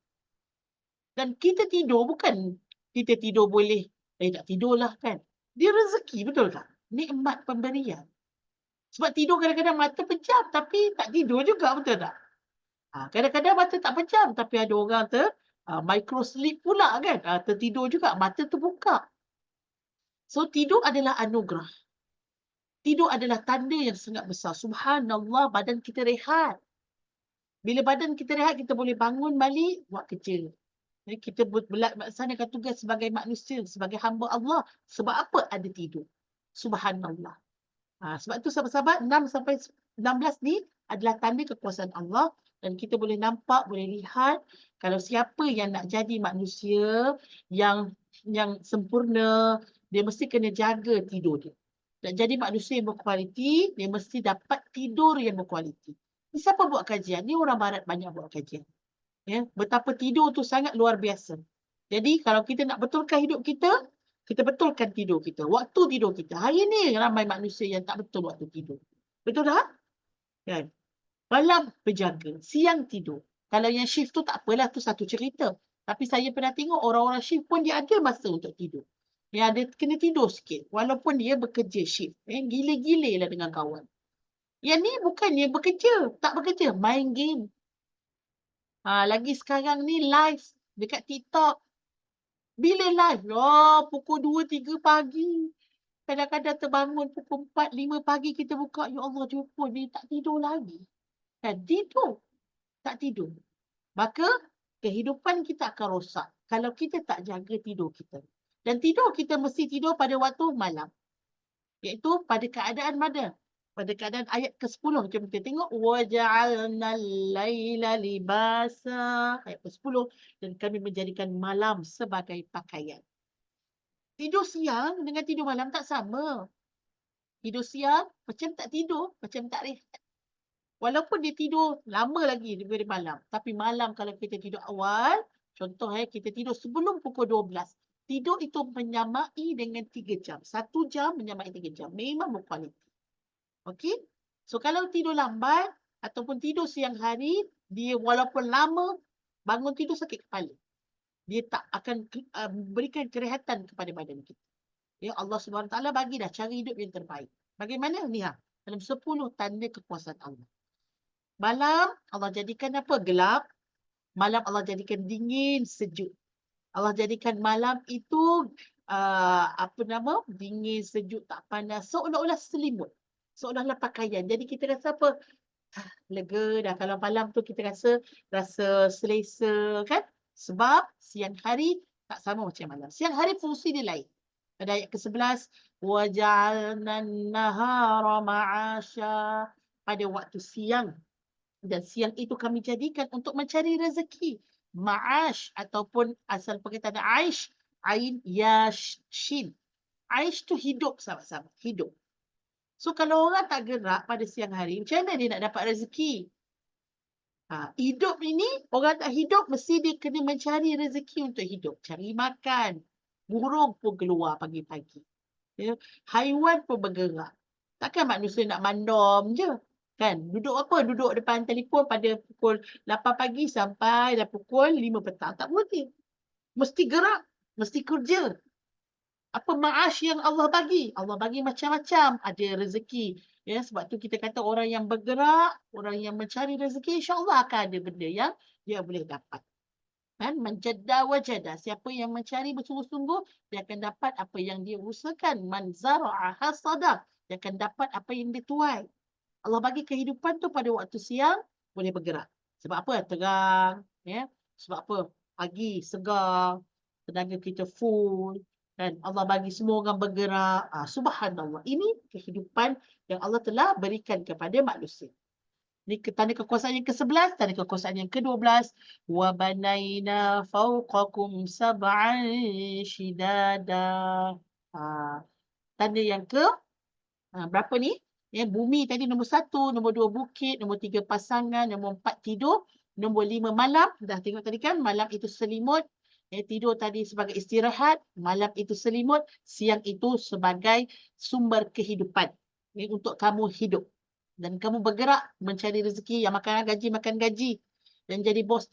Dan kita tidur bukan kita tidur boleh, tak tidurlah kan. Dia rezeki, betul tak? Nikmat pemberian. Sebab tidur kadang-kadang mata pejam tapi tak tidur juga, betul tak? Kadang-kadang mata tak pejam tapi ada orang micro sleep pula kan. Tertidur juga, mata terbuka. So tidur adalah anugerah. Tidur adalah tanda yang sangat besar. Subhanallah, badan kita rehat. Bila badan kita rehat, kita boleh bangun balik, buat kerja. Jadi kita melaksanakan tugas sebagai manusia, sebagai hamba Allah. Sebab apa? Ada tidur. Subhanallah. Sebab itu sahabat-sahabat 6 sampai 16 ni adalah tanda kekuasaan Allah, dan kita boleh nampak, boleh lihat kalau siapa yang nak jadi manusia yang sempurna, dia mesti kena jaga tidur dia. Nak jadi manusia yang berkualiti, dia mesti dapat tidur yang berkualiti. Ni siapa buat kajian? Ni orang barat banyak buat kajian. Ya, betapa tidur tu sangat luar biasa. Jadi kalau kita nak betulkan hidup kita, kita betulkan tidur kita. Waktu tidur kita. Hari ni ramai manusia yang tak betul waktu tidur. Betul tak? Kan? Malam berjaga, siang tidur. Kalau yang shift tu tak apalah, tu satu cerita. Tapi saya pernah tengok orang-orang shift pun dia ada masa untuk tidur. Dia ada kena tidur sikit. Walaupun dia bekerja shift. Gila-gila lah dengan kawan. Yang ni bukannya bekerja. Tak bekerja. Main game. Lagi sekarang ni live dekat TikTok. Bila live? Pukul 2-3 pagi. Kadang-kadang terbangun pukul 4-5 pagi kita buka. Ya Allah, jumpa dia tak tidur lagi. Dan tidur. Tak tidur. Maka kehidupan kita akan rosak kalau kita tak jaga tidur kita. Dan tidur kita mesti tidur pada waktu malam. Iaitu pada keadaan mana? Pada keadaan ayat ke-10. Macam kita tengok. وَجَعَلْنَا اللَّيْلَ لِبَاسًا. Ayat ke-10. Dan kami menjadikan malam sebagai pakaian. Tidur siang dengan tidur malam tak sama. Tidur siang macam tak tidur. Macam tak rehat. Walaupun dia tidur lama lagi daripada malam. Tapi malam kalau kita tidur awal. Contoh kita tidur sebelum pukul 12. Tidur itu menyamai dengan 3 jam. 1 jam menyamai 3 jam. Memang berkualiti. Okey? So kalau tidur lambat ataupun tidur siang hari, dia walaupun lama bangun tidur sakit kepala. Dia tak akan berikan kerehatan kepada badan kita. Ya, Allah Subhanahu Wa Taala bagi dah cara hidup yang terbaik. Bagaimana ni dalam 10 tanda kekuasaan Allah. Malam Allah jadikan apa? Gelap. Malam Allah jadikan dingin, sejuk. Allah jadikan malam itu dingin, sejuk, tak panas, seolah-olah selimut. Seolah-olah pakaian. Jadi kita rasa apa? Lega dah. Kalau malam tu kita rasa selesa kan? Sebab siang hari tak sama macam malam. Siang hari fungsi dia lain. Pada ayat ke-11, وَجَعَلْنَا النَّهَارَ مَعَاشًا. Pada waktu siang. Dan siang itu kami jadikan untuk mencari rezeki. Ma'ash ataupun asal perkataan aish, ain yash shin. Aish tu hidup, sahabat-sahabat, hidup. So kalau orang tak gerak pada siang hari, macam mana dia nak dapat rezeki? Hidup ini, orang tak hidup mesti dia kena mencari rezeki untuk hidup. Cari makan. Burung pun keluar pagi-pagi. Ya. Haiwan pun bergerak. Takkan manusia nak mandom je. Kan? Duduk apa? Duduk depan telefon pada pukul 8 pagi sampai dah pukul 5 petang. Tak boleh. Mesti gerak. Mesti kerja. Apa ma'ash yang Allah bagi? Allah bagi macam-macam. Ada rezeki. Ya, sebab tu kita kata orang yang bergerak, orang yang mencari rezeki, insya-Allah akan ada benda yang dia boleh dapat. Kan? Menjadda wajada. Siapa yang mencari bersungguh-sungguh, dia akan dapat apa yang dia usahakan. Man zara'a hasada. Dia akan dapat apa yang dia tuai. Allah bagi kehidupan tu pada waktu siang, boleh bergerak. Sebab apa? Terang. Ya? Sebab apa? Pagi, segar. Tenaga kita full. Dan Allah bagi semua orang bergerak. Subhanallah. Ini kehidupan yang Allah telah berikan kepada manusia. Ini tanda kekuasaan yang ke-11, tanda kekuasaan yang ke-12. وَبَنَيْنَا فَوْقَكُمْ سَبْعًا شِدَادًا. Tanda yang berapa ni? Ya, bumi tadi nombor 1, nombor 2 bukit, nombor 3 pasangan, nombor 4 tidur, nombor 5 malam. Dah tengok tadi kan, malam itu selimut. Tidur tadi sebagai istirahat, malam itu selimut, siang itu sebagai sumber kehidupan. Untuk kamu hidup. Dan kamu bergerak mencari rezeki, yang makan gaji. Dan jadi bos.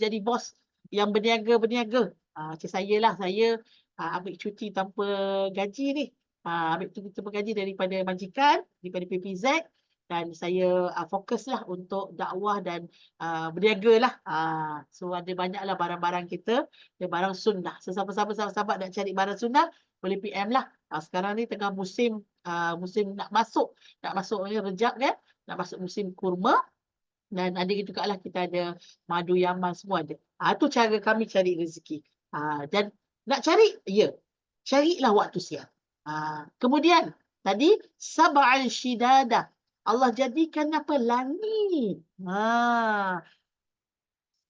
Yang berniaga. Macam saya lah, saya ambil cuti tanpa gaji ni. Ambil cuti tanpa gaji daripada majikan, daripada PPZ. Dan saya fokuslah untuk dakwah dan berniaga lah. So ada banyaklah barang-barang kita. Ada barang sunnah. Sahabat-sahabat nak cari barang sunnah, boleh PM lah. Sekarang ni tengah musim nak masuk ni Rejab kan. Nak masuk musim kurma. Dan ada juga lah kita ada madu Yaman, semua ada. Itu cara kami cari rezeki. Dan nak cari, ya. Carilah waktu siang. Kemudian, tadi, sab'al shidadah. Allah jadikan apa? Langit.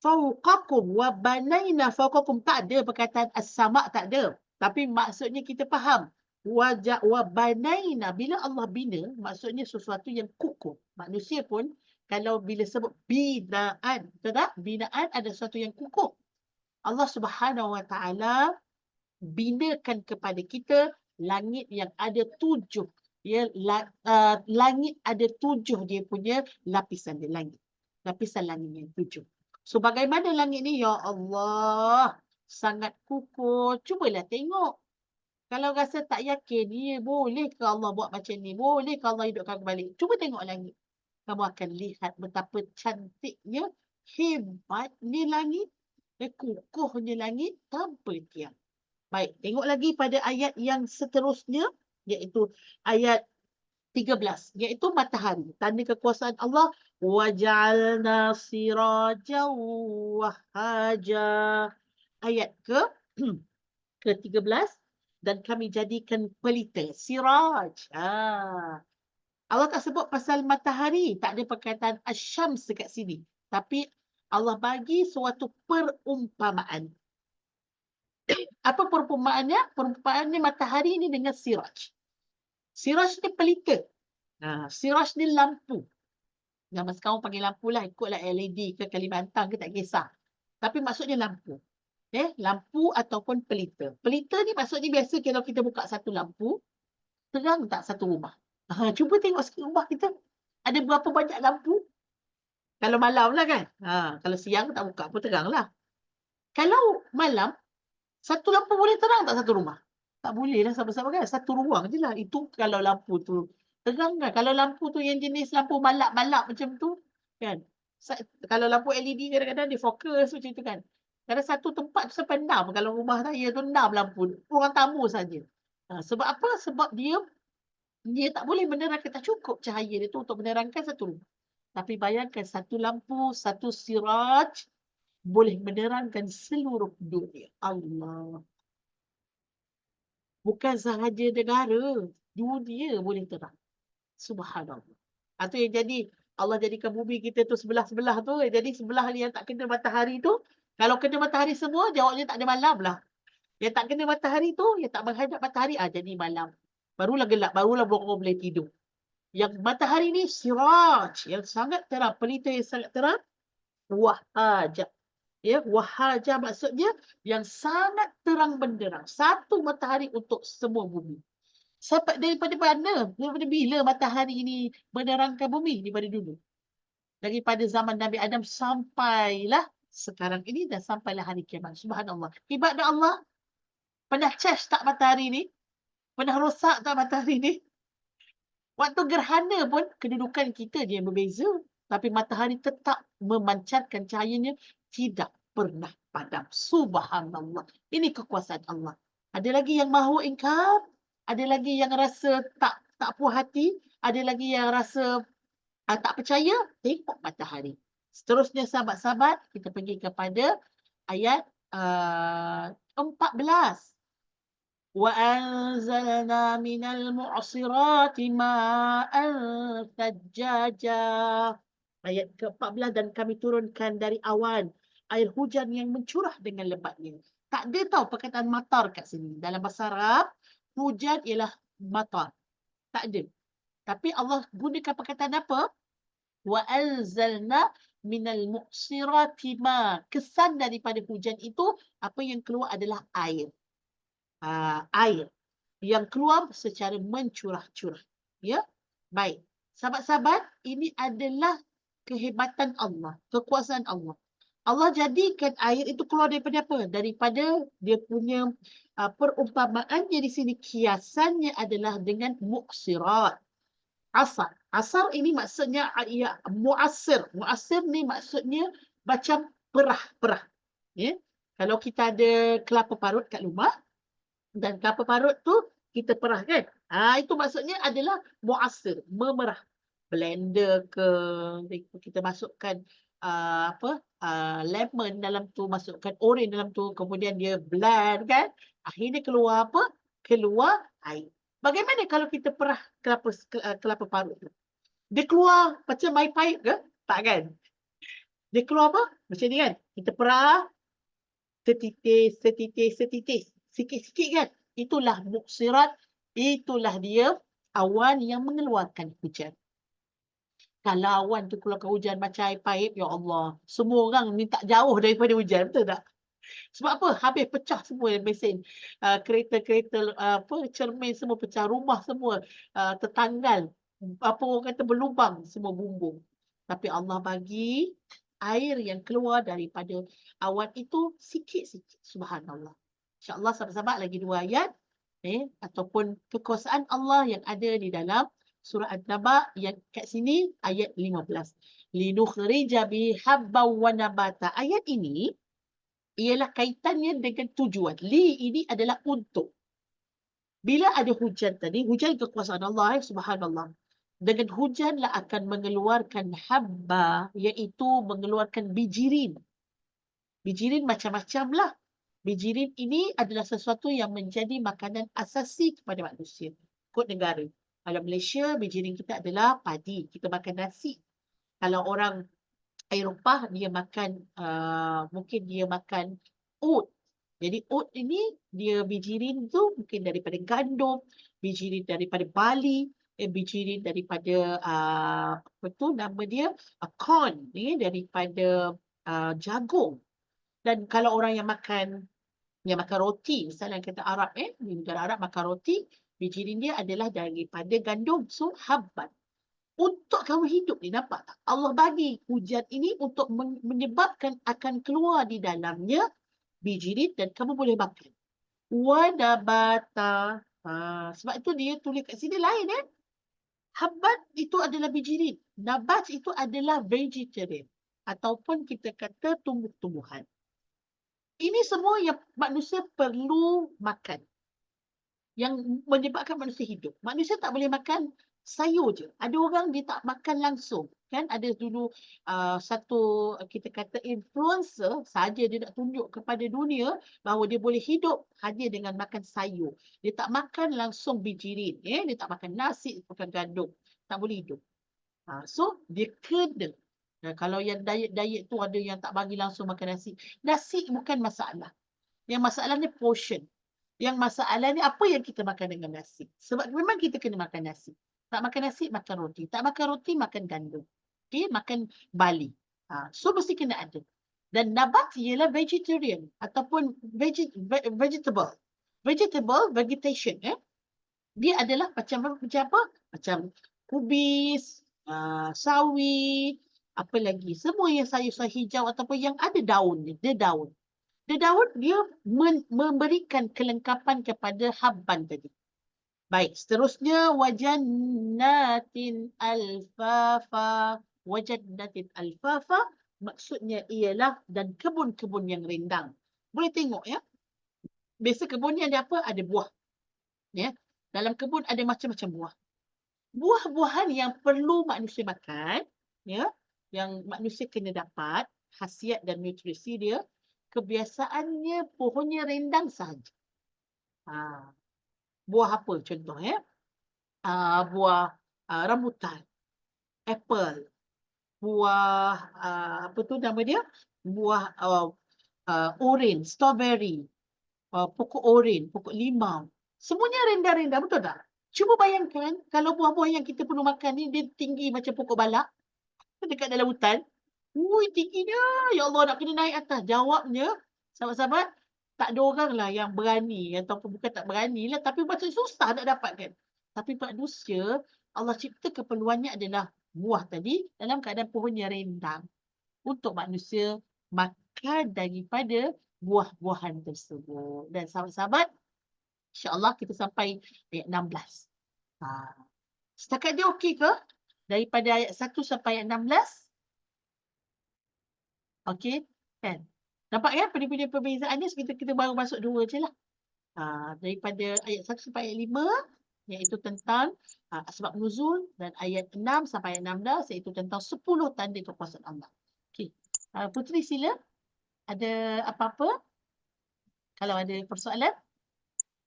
Fawqakum wa banaina fawqakum. Tak ada perkataan as-sama' tak ada. Tapi maksudnya kita faham. Wa banaina. Bila Allah bina, maksudnya sesuatu yang kukuh. Manusia pun, kalau bila sebut binaan. Betul tak? Binaan ada sesuatu yang kukuh. Allah Subhanahu Wa Taala binakan kepada kita langit yang ada 7. Langit ada 7 dia punya lapisan dia langit. Lapisan langit yang 7. So bagaimana langit ni? Ya Allah, sangat kukuh. Cubalah tengok. Kalau rasa tak yakin, boleh ke Allah buat macam ni? Boleh ke Allah hidupkan kembali? Cuba tengok langit. Kamu akan lihat betapa cantiknya, hebatnya langit, kukuhnya langit tanpa tiang. Baik, tengok lagi pada ayat yang seterusnya, iaitu ayat 13, iaitu matahari. Tanda kekuasaan Allah. وَجَعَلْنَا سِرَاجًا وَهَّاجًا. Ayat ke-13. Dan kami jadikan pelita. Siraj. Allah tak sebut pasal matahari. Tak ada perkataan asyams dekat sini. Tapi Allah bagi suatu perumpamaan. Apa perumpamaannya? Perumpamaannya matahari ni dengan siraj. Siraj ni pelita. Siraj ni lampu. Zaman sekarang panggil lampu lah. Ikutlah LED ke Kalimantan ke tak kisah. Tapi maksudnya lampu. Lampu ataupun pelita. Pelita ni maksudnya biasa kalau kita buka satu lampu, terang tak satu rumah. Cuba tengok sikit rumah kita. Ada berapa banyak lampu? Kalau malam lah kan. Kalau siang tak buka pun terang lah. Kalau malam, satu lampu boleh terang tak satu rumah? Tak boleh lah sama-sama kan. Satu ruang je lah. Itu kalau lampu tu terang kan. Kalau lampu tu yang jenis lampu malap-malap macam tu kan. Kalau lampu LED kadang-kadang dia fokus macam tu kan. Kadang satu tempat tu sampai 6. Kalau rumah saya tu 6 lampu. Ruang tamu saja. Sebab apa? Sebab dia tak boleh menerangkan, tak cukup cahaya dia tu untuk menerangkan satu rumah. Tapi bayangkan satu lampu, satu siraj boleh menerangkan seluruh dunia. Allah. Bukan sahaja negara, dunia boleh terang. Subhanallah. Itu yang jadi, Allah jadikan bumi kita tu sebelah-sebelah tu. Jadi sebelah yang tak kena matahari tu, kalau kena matahari semua, jawabnya tak ada malam lah. Yang tak kena matahari tu, yang tak menghadap matahari, jadi malam. Barulah gelap, barulah orang boleh tidur. Yang matahari ni siraj, yang sangat terang, pelita yang sangat terang, wahaja. Ya, wahaja maksudnya yang sangat terang benderang. Satu matahari untuk semua bumi. Sampai daripada mana? Daripada bila matahari ini menerangkan bumi? Daripada dulu. Daripada zaman Nabi Adam sampailah sekarang ini dan sampailah hari kiamat. Subhanallah. Ibadat Allah. Pernah charge tak matahari ni? Pernah rosak tak matahari ni? Waktu gerhana pun kedudukan kita dia yang berbeza. Tapi matahari tetap memancarkan cahayanya tidak pernah padam. Subhanallah. Ini kekuasaan Allah. Ada lagi yang mahu ingkar. Ada lagi yang rasa tak puas hati. Ada lagi yang rasa tak percaya. Tengok matahari. Seterusnya sahabat-sahabat, kita pergi kepada ayat 14. وَأَنزَلْنَا مِنَ الْمُعْصِرَاتِ مَاءً ثَجَّاجًا. Ayat ke-14, dan kami turunkan dari awan air hujan yang mencurah dengan lebatnya. Tak ada tahu perkataan matar kat sini. Dalam bahasa Arab, hujan ialah matar. Tak ada. Tapi Allah gunakan perkataan apa? وَأَنزَلْنَا مِنَ الْمُعْصِرَاتِ مَاءً. Kesan daripada hujan itu, apa yang keluar adalah air. Air yang keluar secara mencurah-curah. Ya, baik. Sahabat-sahabat, ini adalah kehebatan Allah, kekuasaan Allah. Allah jadikan air itu keluar daripada apa? Daripada dia punya perumpamaannya di sini, kiasannya adalah dengan muksirat. Asar. Asar ini maksudnya muasir. Muasir ni maksudnya macam perah-perah. Ya? Kalau kita ada kelapa parut kat rumah, dan kelapa parut tu kita perah kan. Itu maksudnya adalah muasir, memerah. Blender ke, kita masukkan lemon dalam tu, masukkan orange dalam tu, kemudian dia blend kan. Akhirnya keluar apa? Keluar air. Bagaimana kalau kita perah kelapa parut tu? Dia keluar macam air paip ke? Tak kan? Dia keluar apa? Macam ni kan? Kita perah setitis, sikit-sikit kan. Itulah muksirat, itulah dia awan yang mengeluarkan hujan. Kalau awan tu keluarkan hujan macam air paip, ya Allah, semua orang minta jauh daripada hujan, betul tak? Sebab apa? Habis pecah semua mesin. Kereta-kereta, cermin semua pecah, rumah semua tertanggal. Apa orang kata berlubang, semua bumbung. Tapi Allah bagi air yang keluar daripada awan itu sikit-sikit. Subhanallah. InsyaAllah sahabat-sahabat lagi 2 ayat. Ataupun kekuasaan Allah yang ada di dalam surah An-Naba yang kat sini ayat 15. Linukhrija bihi habban wa nabata. Ayat ini ialah kaitannya dengan tujuan. Li ini adalah untuk. Bila ada hujan tadi, hujan kekuasaan Allah, subhanallah. Dengan hujanlah akan mengeluarkan habba, iaitu mengeluarkan bijirin. Bijirin macam-macam lah. Bijirin ini adalah sesuatu yang menjadi makanan asasi kepada manusia. Kod negara. Kalau Malaysia, bijirin kita adalah padi. Kita makan nasi. Kalau orang Eropah, dia makan, mungkin dia makan oat. Jadi oat ini, dia bijirin tu mungkin daripada gandum, bijirin daripada barley, bijirin daripada, apa tu nama dia, corn, daripada jagung. Dan kalau orang yang makan roti, misalnya kata Arab, di negara Arab makan roti, bijirin dia adalah daripada gandum. So, habban. untuk kamu hidup ni, nampak tak? Allah bagi hujan ini untuk menyebabkan akan keluar di dalamnya bijirin dan kamu boleh makan. Wa nabata. Sebab itu dia tulis kat sini lain Habbat itu adalah bijirin. Nabat itu adalah vegetarian. Ataupun kita kata tumbuh-tumbuhan. Ini semua yang manusia perlu makan. Yang menyebabkan manusia hidup. Manusia tak boleh makan sayur je. Ada orang dia tak makan langsung. Kan ada dulu satu kita kata influencer saja dia nak tunjuk kepada dunia bahawa dia boleh hidup hanya dengan makan sayur. Dia tak makan langsung bijirin. Dia tak makan nasi, makan gandum. Tak boleh hidup. So dia kena. Kalau yang diet-diet tu ada yang tak bagi langsung makan nasi. Nasi bukan masalah. Yang masalahnya portion. Yang masalah ni apa yang kita makan dengan nasi. Sebab memang kita kena makan nasi. Tak makan nasi, makan roti. Tak makan roti, makan gandum. Okay, makan barley. So mesti kena ada. Dan nabat ialah vegetarian ataupun vegetable. Vegetation. Dia adalah macam apa? Macam kubis, sawi, apa lagi. Semua yang sayur-sayur hijau ataupun yang ada daun ni. Dia daun. Daun dia memberikan kelengkapan kepada habban tadi. Baik, seterusnya wajannatin alfafa. Wajannatin alfafa maksudnya ialah dan kebun-kebun yang rindang. Boleh tengok Biasa kebun ni ada apa? Ada buah. Dalam kebun ada macam-macam buah. Buah-buahan yang perlu manusia makan, yang manusia kena dapat khasiat dan nutrisi dia. Kebiasaannya pohonnya rindang sahaja. Buah apa contoh buah rambutan, apple, buah apa tu nama dia? Buah oren, strawberry, pokok oren, pokok limau. Semuanya rendah-rendah, betul tak? Cuba bayangkan kalau buah-buah yang kita perlu makan ni dia tinggi macam pokok balak dekat dalam hutan. Tinggi dia. Ya Allah, nak kena naik atas. Jawabnya, sahabat-sahabat, tak ada orang lah yang berani. Ataupun bukan tak berani lah. Tapi macam susah nak dapatkan. Tapi manusia, Allah cipta keperluannya adalah buah tadi dalam keadaan pohonnya rindang. Untuk manusia makan daripada buah-buahan tersebut. Dan sahabat-sahabat, insyaAllah kita sampai ayat 16. Setakat dia okey ke? Daripada ayat 1 sampai ayat 16? Okey, kan? Nampak perbezaannya kita baru masuk 2 je lah. Daripada ayat 1 sampai ayat 5, iaitu tentang asbab nuzul, dan ayat 6 sampai ayat 16, iaitu tentang 10 tanda kekuasaan Allah. Okey. Putri sila. Ada apa-apa? Kalau ada persoalan?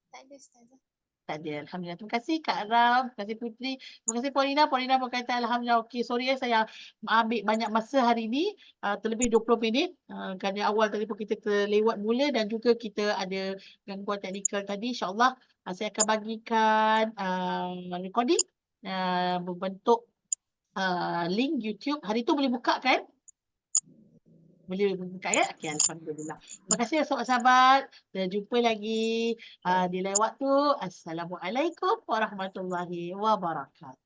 Tak ada, Ustazah. Tak ada. Alhamdulillah. Terima kasih Kak Ram. Terima kasih Putri. Terima kasih Polina. Polina berkata Alhamdulillah. Okey, sorry saya ambil banyak masa hari ini. Terlebih 20 minit. Kerana awal tadi pun kita terlewat mula dan juga kita ada gangguan teknikal tadi. InsyaAllah saya akan bagikan recording berbentuk link YouTube. Hari tu boleh buka kan? Boleh buka ya? Okey, Alhamdulillah. Terima kasih sahabat-sahabat. Dan jumpa lagi di lain waktu. Assalamualaikum warahmatullahi wabarakatuh.